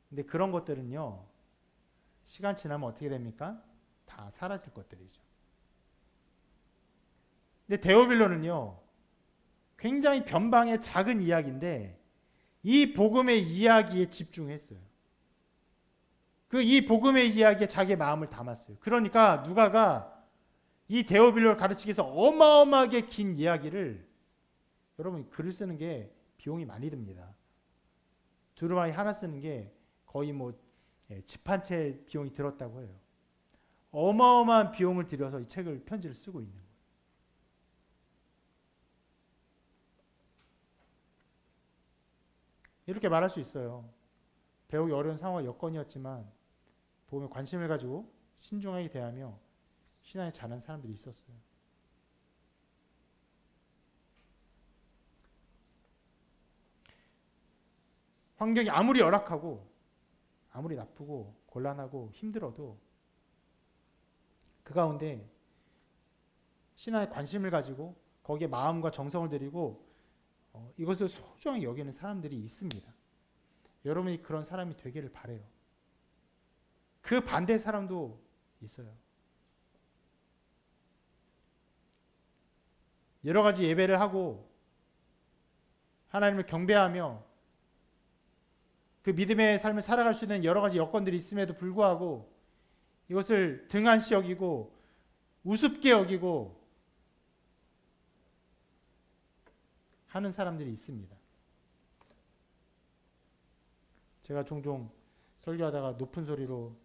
근데 그런 것들은요 시간 지나면 어떻게 됩니까? 다 사라질 것들이죠. 근데 데오빌로는요 굉장히 변방의 작은 이야기인데 이 복음의 이야기에 집중했어요. 이 복음의 이야기에 자기의 마음을 담았어요. 그러니까 누가가 이 데오빌로를 가르치기 위해서 어마어마하게 긴 이야기를, 여러분 글을 쓰는 게 비용이 많이 듭니다. 두루마리 하나 쓰는 게 거의 뭐 집 한 채 비용이 들었다고 해요. 어마어마한 비용을 들여서 이 책을 편지를 쓰고 있는 거예요. 이렇게 말할 수 있어요. 배우기 어려운 상황과 여건이었지만 복음에 관심을 가지고 신중하게 대하며 신앙에 자란 사람들이 있었어요. 환경이 아무리 열악하고 아무리 나쁘고 곤란하고 힘들어도 그 가운데 신앙에 관심을 가지고 거기에 마음과 정성을 들이고 이것을 소중하게 여기는 사람들이 있습니다. 여러분이 그런 사람이 되기를 바라요. 그 반대 사람도 있어요. 여러 가지 예배를 하고 하나님을 경배하며 그 믿음의 삶을 살아갈 수 있는 여러 가지 여건들이 있음에도 불구하고 이것을 등한시 여기고 우습게 여기고 하는 사람들이 있습니다. 제가 종종 설교하다가 높은 소리로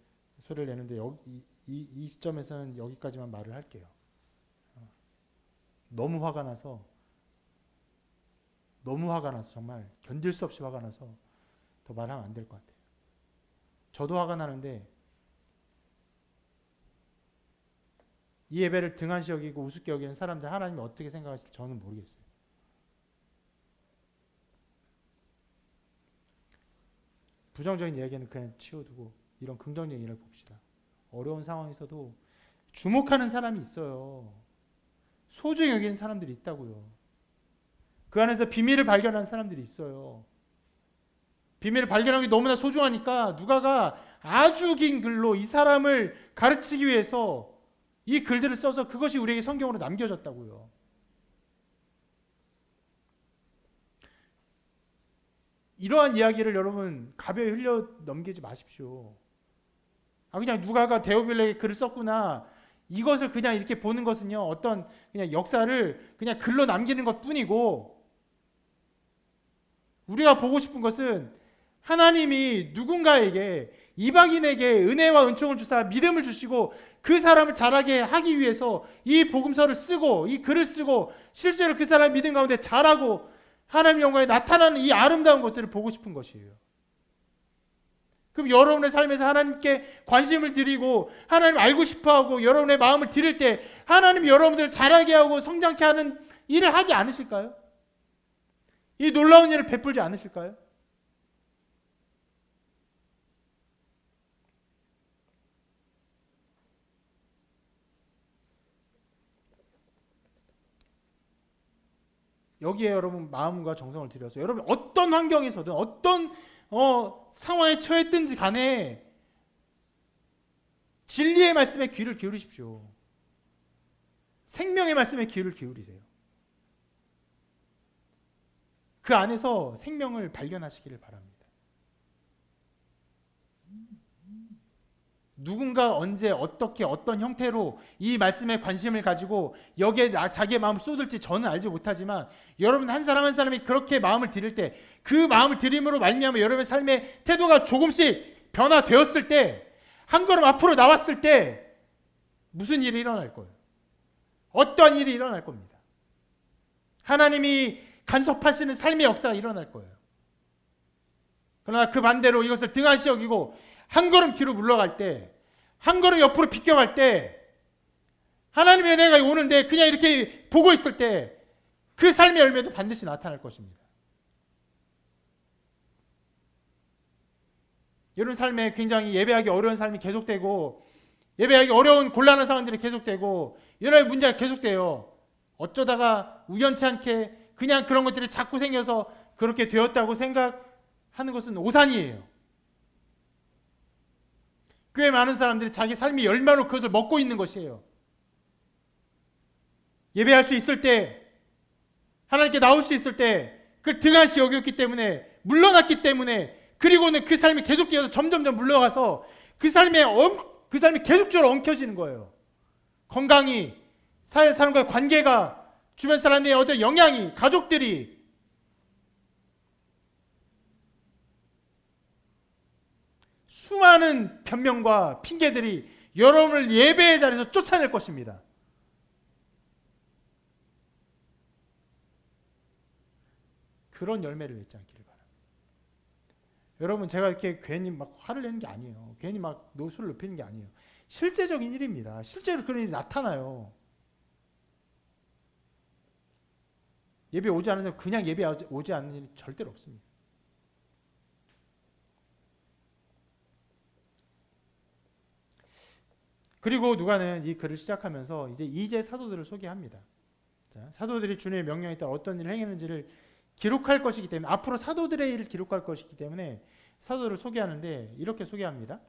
소리를 내는데 이 시점에서는 여기까지만 말을 할게요. 너무 화가 나서 정말 견딜 수 없이 화가 나서 더 말하면 안 될 것 같아요. 저도 화가 나는데 이 예배를 등한시 여기고 우습게 여기는 사람들 하나님이 어떻게 생각하실지 저는 모르겠어요. 부정적인 이야기는 그냥 치워두고 이런 긍정적인 일을 봅시다. 어려운 상황에서도 주목하는 사람이 있어요. 소중히 여기는 사람들이 있다고요. 그 안에서 비밀을 발견하는 사람들이 있어요. 비밀을 발견하는 게 너무나 소중하니까 누가가 아주 긴 글로 이 사람을 가르치기 위해서 이 글들을 써서 그것이 우리에게 성경으로 남겨졌다고요. 이러한 이야기를 여러분 가벼이 흘려 넘기지 마십시오. 그냥 누가가 데오빌로에게 글을 썼구나. 이것을 그냥 이렇게 보는 것은요, 어떤 그냥 역사를 그냥 글로 남기는 것 뿐이고, 우리가 보고 싶은 것은 하나님이 누군가에게, 이방인에게 은혜와 은총을 주사 믿음을 주시고 그 사람을 자라게 하기 위해서 이 복음서를 쓰고 이 글을 쓰고 실제로 그 사람의 믿음 가운데 자라고 하나님의 영광에 나타나는 이 아름다운 것들을 보고 싶은 것이에요. 그럼 여러분의 삶에서 하나님께 관심을 드리고 하나님 알고 싶어하고 여러분의 마음을 드릴 때 하나님이 여러분들을 자라게 하고 성장케 하는 일을 하지 않으실까요? 이 놀라운 일을 베풀지 않으실까요? 여기에 여러분 마음과 정성을 들여서 여러분 어떤 환경에서든 어떤 상황에 처했든지 간에 진리의 말씀에 귀를 기울이십시오. 생명의 말씀에 귀를 기울이세요. 그 안에서 생명을 발견하시기를 바랍니다. 누군가 언제 어떻게 어떤 형태로 이 말씀에 관심을 가지고 여기에 자기의 마음을 쏟을지 저는 알지 못하지만 여러분 한 사람 한 사람이 그렇게 마음을 드릴 때 그 마음을 드림으로 말미암아 여러분의 삶의 태도가 조금씩 변화되었을 때 한 걸음 앞으로 나왔을 때 무슨 일이 일어날 거예요? 어떠한 일이 일어날 겁니다. 하나님이 간섭하시는 삶의 역사가 일어날 거예요. 그러나 그 반대로 이것을 등한시 여기고 한 걸음 뒤로 물러갈 때, 한 걸음 옆으로 비껴갈 때, 하나님의 은혜가 오는데 그냥 이렇게 보고 있을 때 그 삶의 열매도 반드시 나타날 것입니다. 여러분 삶에 굉장히 예배하기 어려운 삶이 계속되고 예배하기 어려운 곤란한 상황들이 계속되고 여러 가지 문제가 계속돼요. 어쩌다가 우연치 않게 그냥 그런 것들이 자꾸 생겨서 그렇게 되었다고 생각하는 것은 오산이에요. 꽤 많은 사람들이 자기 삶의 열매로 그것을 먹고 있는 것이에요. 예배할 수 있을 때 하나님께 나올 수 있을 때 그걸 등한시 여겼기 때문에 물러났기 때문에 그리고는 그 삶이 계속되어서 점점점 물러가서 그 삶이 계속적으로 엉켜지는 거예요. 건강이, 사회 사람과의 관계가, 주변 사람의 어떤 영향이, 가족들이 수많은 변명과 핑계들이 여러분을 예배의 자리에서 쫓아낼 것입니다. 그런 열매를 맺지 않기를 바랍니다. 여러분 제가 이렇게 괜히 막 화를 내는 게 아니에요. 괜히 막 노수를 높이는 게 아니에요. 실제적인 일입니다. 실제로 그런 일이 나타나요. 예배 오지 않는 사람 그냥 예배 오지 않는 일이 절대로 없습니다. 그리고 누가는 이 글을 시작하면서 이제 사도들을 소개합니다. 자, 사도들이 주님의 명령에 따라 어떤 일을 행했는지를 기록할 것이기 때문에 앞으로 사도들의 일을 기록할 것이기 때문에 사도를 소개하는데 이렇게 소개합니다.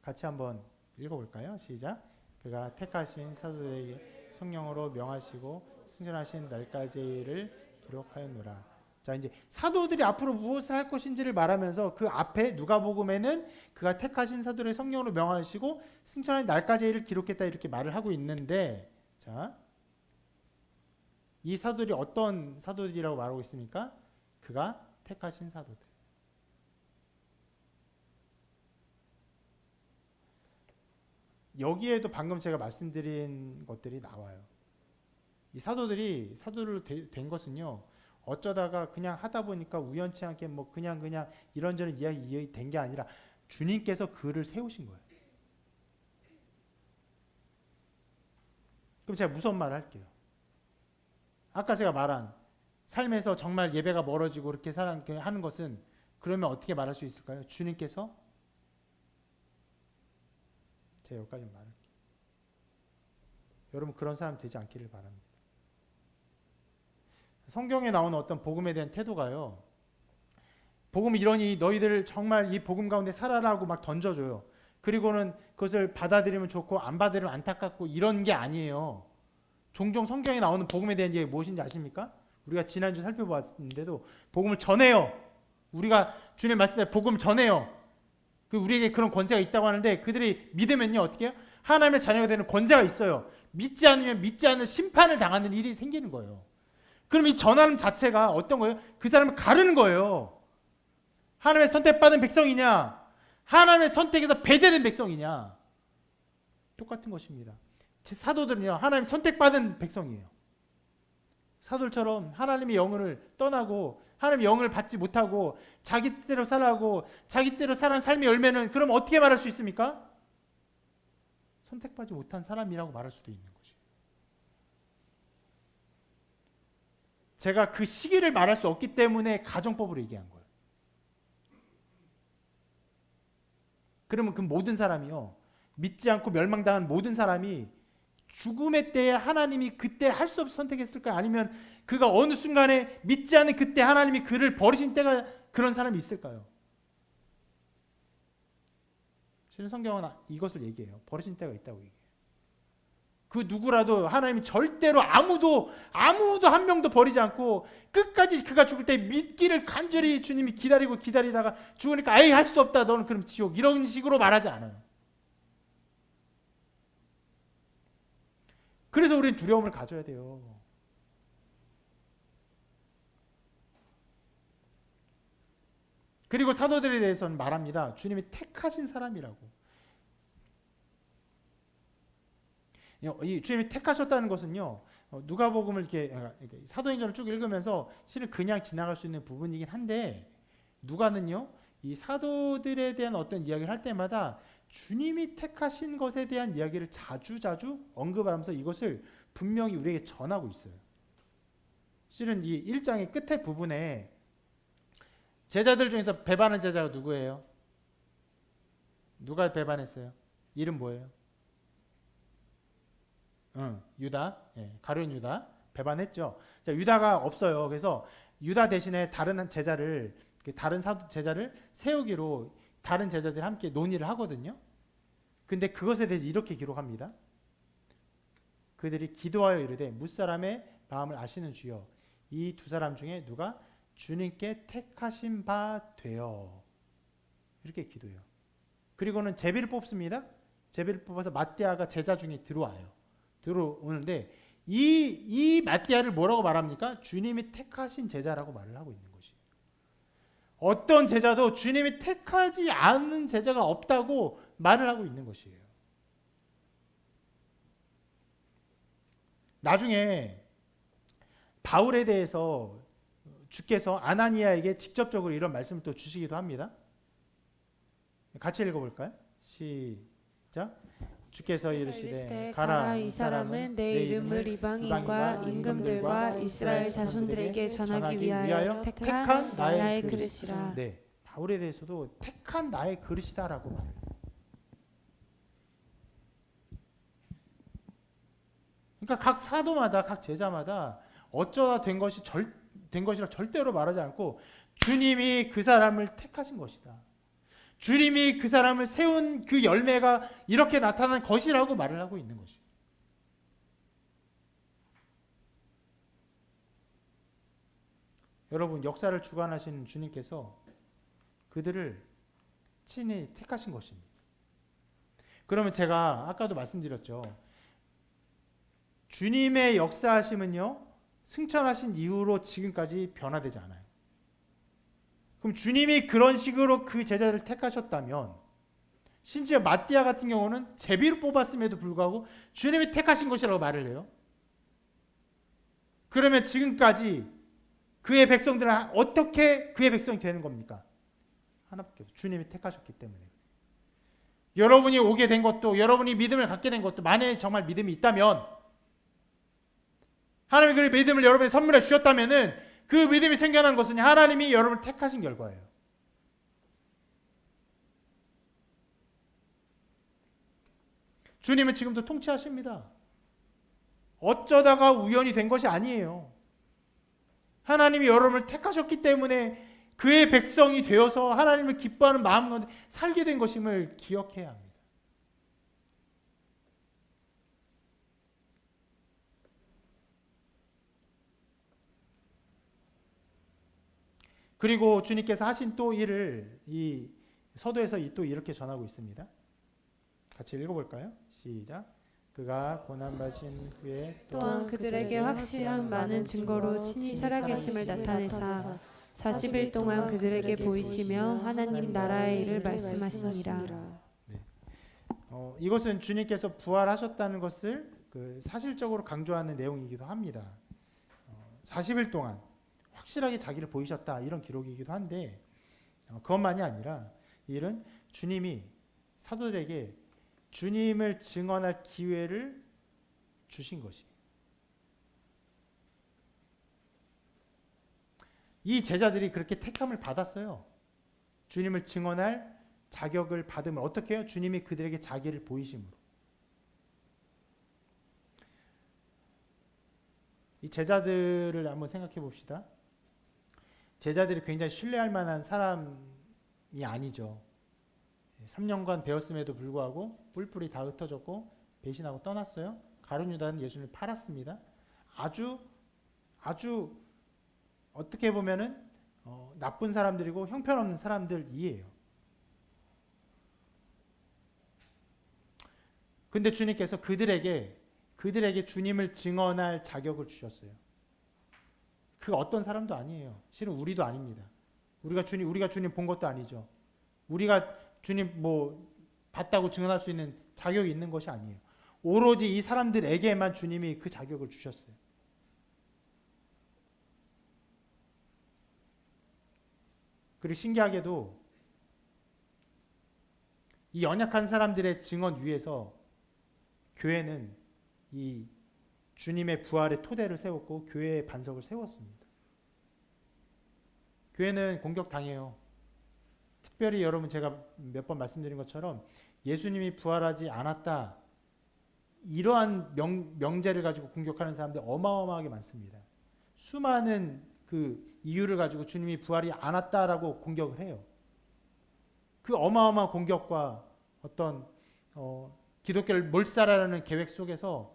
같이 한번 읽어볼까요? 시작. 그가 택하신 사도들에게 성령으로 명하시고 승천하신 날까지를 기록하였노라. 자, 이제 사도들이 앞으로 무엇을 할 것인지를 말하면서 그 앞에 누가복음에는 그가 택하신 사도들의 성령으로 명하시고 승천하신 날까지를 기록했다 이렇게 말을 하고 있는데, 자, 이 사도들이 어떤 사도들이라고 말하고 있습니까? 그가 택하신 사도들. 여기에도 방금 제가 말씀드린 것들이 나와요. 이 사도들이 사도로 된 것은요, 어쩌다가 그냥 하다 보니까 우연치 않게 뭐 그냥 이런저런 이야기 된 게 아니라 주님께서 그를 세우신 거예요. 그럼 제가 무서운 말을 할게요. 아까 제가 말한 삶에서 정말 예배가 멀어지고 이렇게 하는 것은 그러면 어떻게 말할 수 있을까요? 주님께서 제가 여기까지 말할게요. 여러분 그런 사람 되지 않기를 바랍니다. 성경에 나오는 어떤 복음에 대한 태도가요. 복음이 이러니 너희들 정말 이 복음 가운데 살아라고 막 던져줘요. 그리고는 그것을 받아들이면 좋고 안 받아들이면 안타깝고 이런 게 아니에요. 종종 성경에 나오는 복음에 대한 얘기 무엇인지 아십니까? 우리가 지난주 살펴보았는데도 복음을 전해요. 우리가 주님 말씀대로 복음을 전해요. 우리에게 그런 권세가 있다고 하는데 그들이 믿으면요 어떻게 해요? 하나님의 자녀가 되는 권세가 있어요. 믿지 않으면 믿지 않는 심판을 당하는 일이 생기는 거예요. 그럼 이 전하는 자체가 어떤 거예요? 그 사람을 가르는 거예요. 하나님의 선택받은 백성이냐? 하나님의 선택에서 배제된 백성이냐? 똑같은 것입니다. 사도들은요 하나님 선택받은 백성이에요. 사도들처럼 하나님의 영을 떠나고 하나님의 영을 받지 못하고 자기 뜻대로 살아가고 자기 뜻대로 살아가는 삶의 열매는 그럼 어떻게 말할 수 있습니까? 선택받지 못한 사람이라고 말할 수도 있는 거지. 제가 그 시기를 말할 수 없기 때문에 가정법으로 얘기한 거예요. 그러면 그 모든 사람이요 믿지 않고 멸망당한 모든 사람이 죽음의 때에 하나님이 그때 할 수 없이 선택했을까요? 아니면 그가 어느 순간에 믿지 않는 그때 하나님이 그를 버리신 때가 그런 사람이 있을까요? 실은 성경은 이것을 얘기해요. 버리신 때가 있다고 얘기해요. 그 누구라도 하나님이 절대로 아무도 한 명도 버리지 않고 끝까지 그가 죽을 때 믿기를 간절히 주님이 기다리다가 죽으니까 아예 할 수 없다. 너는 그럼 지옥. 이런 식으로 말하지 않아요. 그래서 우리는 두려움을 가져야 돼요. 그리고 사도들에 대해서는 말합니다. 주님이 택하신 사람이라고. 이 주님이 택하셨다는 것은요. 누가복음을 이렇게 사도행전을 쭉 읽으면서 실은 그냥 지나갈 수 있는 부분이긴 한데 누가는요. 이 사도들에 대한 어떤 이야기를 할 때마다 주님이 택하신 것에 대한 이야기를 자주 언급하면서 이것을 분명히 우리에게 전하고 있어요. 실은 이 1장의 끝에 부분에 제자들 중에서 배반한 제자가 누구예요? 누가 배반했어요? 이름 뭐예요? 유다. 가룟 유다. 배반했죠. 자, 유다가 없어요. 그래서 유다 대신에 다른 제자를 세우기로 다른 제자들이 함께 논의를 하거든요. 근데 그것에 대해서 이렇게 기록합니다. 그들이 기도하여 이르되 뭇사람의 마음을 아시는 주여 이 두 사람 중에 누가 주님께 택하신 바 되어 이렇게 기도해요. 그리고는 제비를 뽑습니다. 제비를 뽑아서 마띠아가 제자 중에 들어오는데 이 마띠아를 뭐라고 말합니까? 주님이 택하신 제자라고 말을 하고 있는 것이에요. 어떤 제자도 주님이 택하지 않은 제자가 없다고 말을 하고 있는 것이에요. 나중에 바울에 대해서 주께서 아나니아에게 직접적으로 이런 말씀을 또 주시기도 합니다. 같이 읽어볼까요? 시작. 주께서 이르시되 가라, 이 사람은 내 이름을 이방인과 임금들과 이스라엘 자손들에게 전하기 위하여 택한 나의 그릇이라. 네, 바울에 대해서도 택한 나의 그릇이다라고 말해요. 그러니까 각 사도마다, 각 제자마다 어쩌다 된 것이라 절대로 말하지 않고 주님이 그 사람을 택하신 것이다. 주님이 그 사람을 세운 그 열매가 이렇게 나타난 것이라고 말을 하고 있는 것이에요. 여러분, 역사를 주관하신 주님께서 그들을 친히 택하신 것입니다. 그러면 제가 아까도 말씀드렸죠. 주님의 역사하심은요, 승천하신 이후로 지금까지 변화되지 않아요. 그럼 주님이 그런 식으로 그 제자들을 택하셨다면, 심지어 마띠아 같은 경우는 제비로 뽑았음에도 불구하고 주님이 택하신 것이라고 말을 해요. 그러면 지금까지 그의 백성들은 어떻게 그의 백성이 되는 겁니까? 하나밖에 없어요. 주님이 택하셨기 때문에. 여러분이 오게 된 것도, 여러분이 믿음을 갖게 된 것도, 만약에 정말 믿음이 있다면, 하나님이 그 믿음을 여러분에 선물해 주셨다면은 그 믿음이 생겨난 것은 하나님이 여러분을 택하신 결과예요. 주님은 지금도 통치하십니다. 어쩌다가 우연이 된 것이 아니에요. 하나님이 여러분을 택하셨기 때문에 그의 백성이 되어서 하나님을 기뻐하는 마음 가운데 살게 된 것임을 기억해야 합니다. 그리고 주님께서 하신 또 일을 이 서도에서 또 이렇게 전하고 있습니다. 같이 읽어볼까요? 시작. 그가 고난받으신 후에 또한 그들에게 확실한 많은 증거로 친히 살아계심을 나타내사 40일 동안 그들에게 보이시며 하나님 나라의 일을 말씀하시니라. 네. 이것은 주님께서 부활하셨다는 것을 사실적으로 강조하는 내용이기도 합니다. 40일 동안 확실하게 자기를 보이셨다, 이런 기록이기도 한데, 그것만이 아니라 이 일은 주님이 사도들에게 주님을 증언할 기회를 주신 것이에요. 이 제자들이 그렇게 택함을 받았어요. 주님을 증언할 자격을 받으면 어떻게 해요? 주님이 그들에게 자기를 보이심으로. 이 제자들을 한번 생각해 봅시다. 제자들이 굉장히 신뢰할 만한 사람이 아니죠. 3년간 배웠음에도 불구하고 뿔뿔이 다 흩어졌고 배신하고 떠났어요. 가룟 유다는 예수님을 팔았습니다. 아주 어떻게 보면은 나쁜 사람들이고 형편없는 사람들이에요. 근데 주님께서 그들에게 주님을 증언할 자격을 주셨어요. 그 어떤 사람도 아니에요. 실은 우리도 아닙니다. 우리가 주님 본 것도 아니죠. 우리가 주님 봤다고 증언할 수 있는 자격이 있는 것이 아니에요. 오로지 이 사람들에게만 주님이 그 자격을 주셨어요. 그리고 신기하게도 이 연약한 사람들의 증언 위에서 교회는 이 주님의 부활의 토대를 세웠고 교회의 반석을 세웠습니다. 교회는 공격당해요. 특별히 여러분, 제가 몇 번 말씀드린 것처럼 예수님이 부활하지 않았다, 이러한 명제를 가지고 공격하는 사람들 어마어마하게 많습니다. 수많은 그 이유를 가지고 주님이 부활이 않았다라고 공격을 해요. 그 어마어마한 공격과 어떤 기독교를 몰살하려는 계획 속에서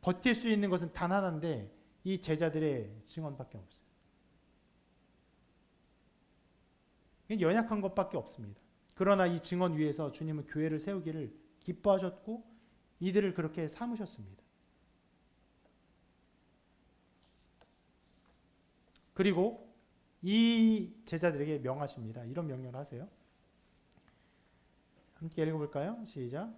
버틸 수 있는 것은 단 하나인데 이 제자들의 증언밖에 없어요. 연약한 것밖에 없습니다. 그러나 이 증언 위에서 주님은 교회를 세우기를 기뻐하셨고 이들을 그렇게 삼으셨습니다. 그리고 이 제자들에게 명하십니다. 이런 명령을 하세요. 함께 읽어볼까요? 시작.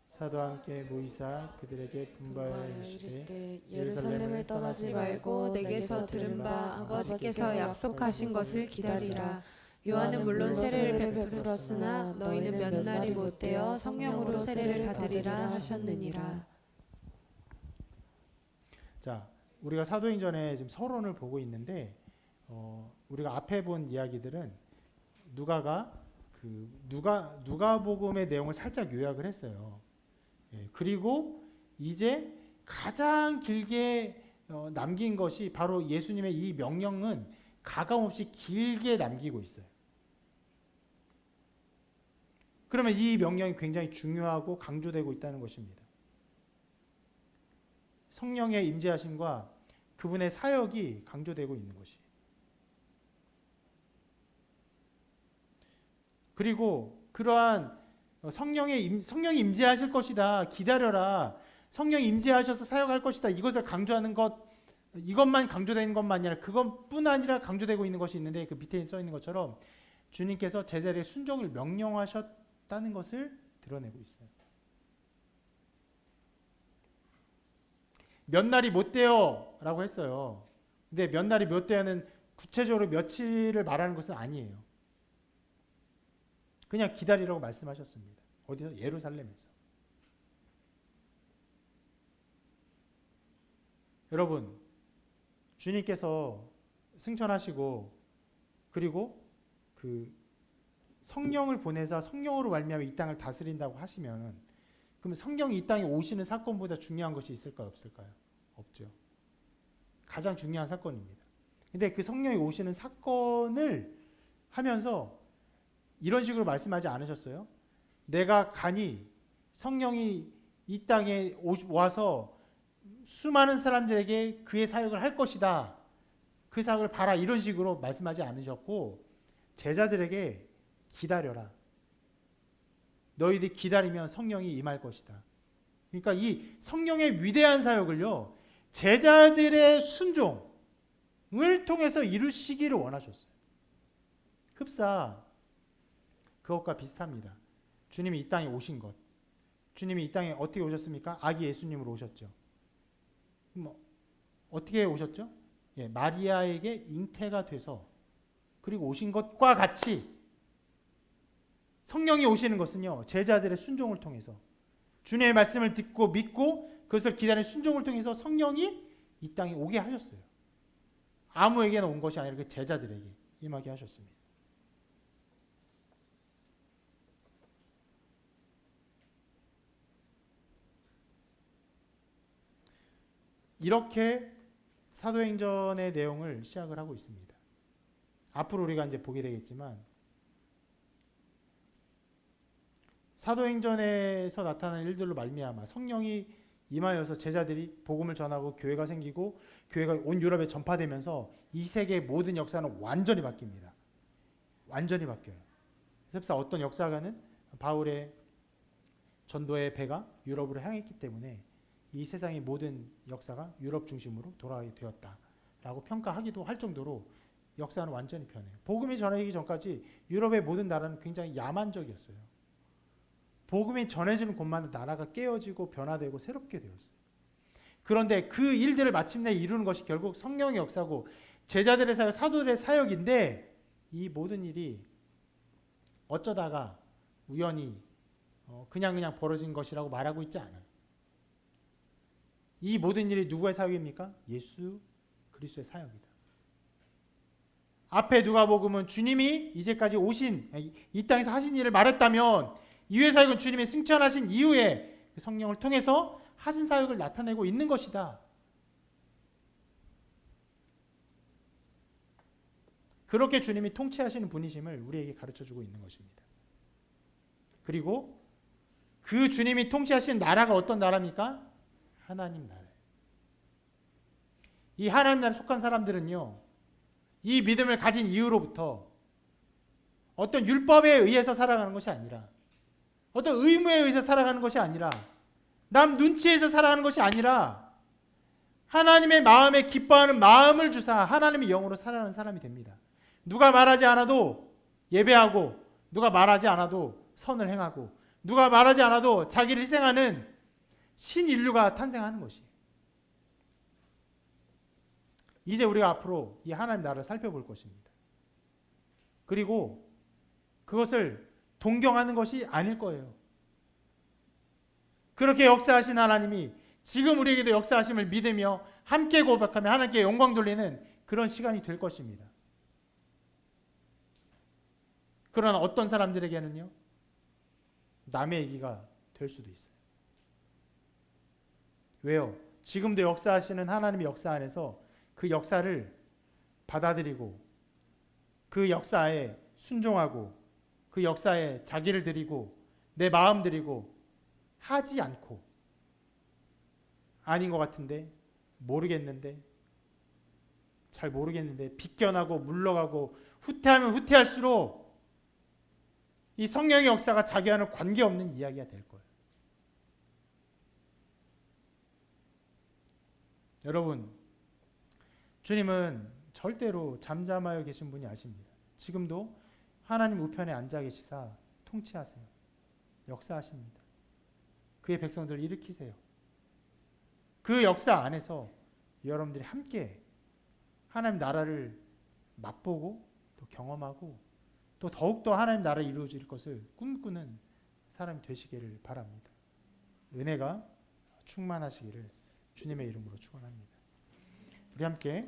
사도와 함께 모이사 그들에게 분부하여 이르시되 예루살렘을 떠나지 말고 내게서 들은 바 아버지께서 약속하신 것을 기다리라. 요한은 물론 세례를 베풀었으나 너희는 몇 날이 못되어 성령으로 세례를 받으리라 하셨느니라. 자, 우리가 사도행전에 지금 서론을 보고 있는데 우리가 앞에 본 이야기들은 누가복음의 내용을 살짝 요약을 했어요. 예, 그리고 이제 가장 길게 남긴 것이 바로 예수님의 이 명령은 가감없이 길게 남기고 있어요. 그러면 이 명령이 굉장히 중요하고 강조되고 있다는 것입니다. 성령의 임재하심과 그분의 사역이 강조되고 있는 것이. 그리고 그러한 성령이 임재하실 것이다. 기다려라. 성령이 임재하셔서 사역할 것이다. 이것을 강조하는 것, 이것만 강조되는 것만 아니라 그것뿐 아니라 강조되고 있는 것이 있는데 그 밑에 써 있는 것처럼 주님께서 제자들의 순종을 명령하셨다는 것을 드러내고 있어요. 몇 날이 못 돼요 라고 했어요. 근데 몇 날이 못 돼요는 구체적으로 며칠을 말하는 것은 아니에요. 그냥 기다리라고 말씀하셨습니다. 어디서? 예루살렘에서. 여러분, 주님께서 승천하시고 그리고 그 성령을 보내사 성령으로 말미암아 이 땅을 다스린다고 하시면 그럼 성령이 이 땅에 오시는 사건보다 중요한 것이 있을까요? 없을까요? 없죠. 가장 중요한 사건입니다. 근데 그 성령이 오시는 사건을 하면서 이런 식으로 말씀하지 않으셨어요? 내가 가니 성령이 이 땅에 와서 수많은 사람들에게 그의 사역을 할 것이다. 그 사역을 봐라. 이런 식으로 말씀하지 않으셨고 제자들에게 기다려라. 너희들이 기다리면 성령이 임할 것이다. 그러니까 이 성령의 위대한 사역을요. 제자들의 순종을 통해서 이루시기를 원하셨어요. 흡사 그것과 비슷합니다. 주님이 이 땅에 오신 것. 주님이 이 땅에 어떻게 오셨습니까? 아기 예수님으로 오셨죠. 어떻게 오셨죠? 예, 마리아에게 잉태가 돼서 그리고 오신 것과 같이 성령이 오시는 것은요. 제자들의 순종을 통해서 주님의 말씀을 듣고 믿고 그것을 기다리는 순종을 통해서 성령이 이 땅에 오게 하셨어요. 아무에게나 온 것이 아니라 그 제자들에게 임하게 하셨습니다. 이렇게 사도행전의 내용을 시작을 하고 있습니다. 앞으로 우리가 이제 보게 되겠지만 사도행전에서 나타나는 일들로 말미암아 성령이 임하여서 제자들이 복음을 전하고 교회가 생기고 교회가 온 유럽에 전파되면서 이 세계의 모든 역사는 완전히 바뀝니다. 완전히 바뀌어요. 그래서 어떤 역사가는 바울의 전도의 배가 유럽으로 향했기 때문에 이 세상의 모든 역사가 유럽 중심으로 돌아가게 되었다라고 평가하기도 할 정도로 역사는 완전히 변해요. 복음이 전해지기 전까지 유럽의 모든 나라는 굉장히 야만적이었어요. 복음이 전해지는 곳마다 나라가 깨어지고 변화되고 새롭게 되었어요. 그런데 그 일들을 마침내 이루는 것이 결국 성령의 역사고 제자들의 사역, 사도들의 사역인데 이 모든 일이 어쩌다가 우연히 그냥 벌어진 것이라고 말하고 있지 않아요. 이 모든 일이 누구의 사역입니까? 예수 그리스도의 사역이다. 앞에 누가복음은 주님이 이제까지 오신 이 땅에서 하신 일을 말했다면 이후의 사역은 주님이 승천하신 이후에 성령을 통해서 하신 사역을 나타내고 있는 것이다. 그렇게 주님이 통치하시는 분이심을 우리에게 가르쳐주고 있는 것입니다. 그리고 그 주님이 통치하신 나라가 어떤 나라입니까? 하나님 나라예요. 이 하나님 나라에 속한 사람들은요. 이 믿음을 가진 이후로부터 어떤 율법에 의해서 살아가는 것이 아니라 어떤 의무에 의해서 살아가는 것이 아니라 남 눈치에서 살아가는 것이 아니라 하나님의 마음에 기뻐하는 마음을 주사 하나님의 영으로 살아가는 사람이 됩니다. 누가 말하지 않아도 예배하고 누가 말하지 않아도 선을 행하고 누가 말하지 않아도 자기를 희생하는 신인류가 탄생하는 것이에요. 이제 우리가 앞으로 이 하나님 나라를 살펴볼 것입니다. 그리고 그것을 동경하는 것이 아닐 거예요. 그렇게 역사하신 하나님이 지금 우리에게도 역사하심을 믿으며 함께 고백하며 하나님께 영광 돌리는 그런 시간이 될 것입니다. 그러나 어떤 사람들에게는요, 남의 얘기가 될 수도 있어요. 왜요? 지금도 역사하시는 하나님의 역사 안에서 그 역사를 받아들이고 그 역사에 순종하고 그 역사에 자기를 드리고 내 마음 드리고 하지 않고 아닌 것 같은데 모르겠는데 잘 모르겠는데 비껴나고 물러가고 후퇴하면 후퇴할수록 이 성령의 역사가 자기와는 관계없는 이야기가 될 거예요. 여러분, 주님은 절대로 잠잠하여 계신 분이 아십니다. 지금도 하나님 우편에 앉아 계시사 통치하세요. 역사하십니다. 그의 백성들을 일으키세요. 그 역사 안에서 여러분들이 함께 하나님 나라를 맛보고 또 경험하고 또 더욱더 하나님 나라를 이루어질 것을 꿈꾸는 사람이 되시기를 바랍니다. 은혜가 충만하시기를 주님의 이름으로 축원합니다. 우리 함께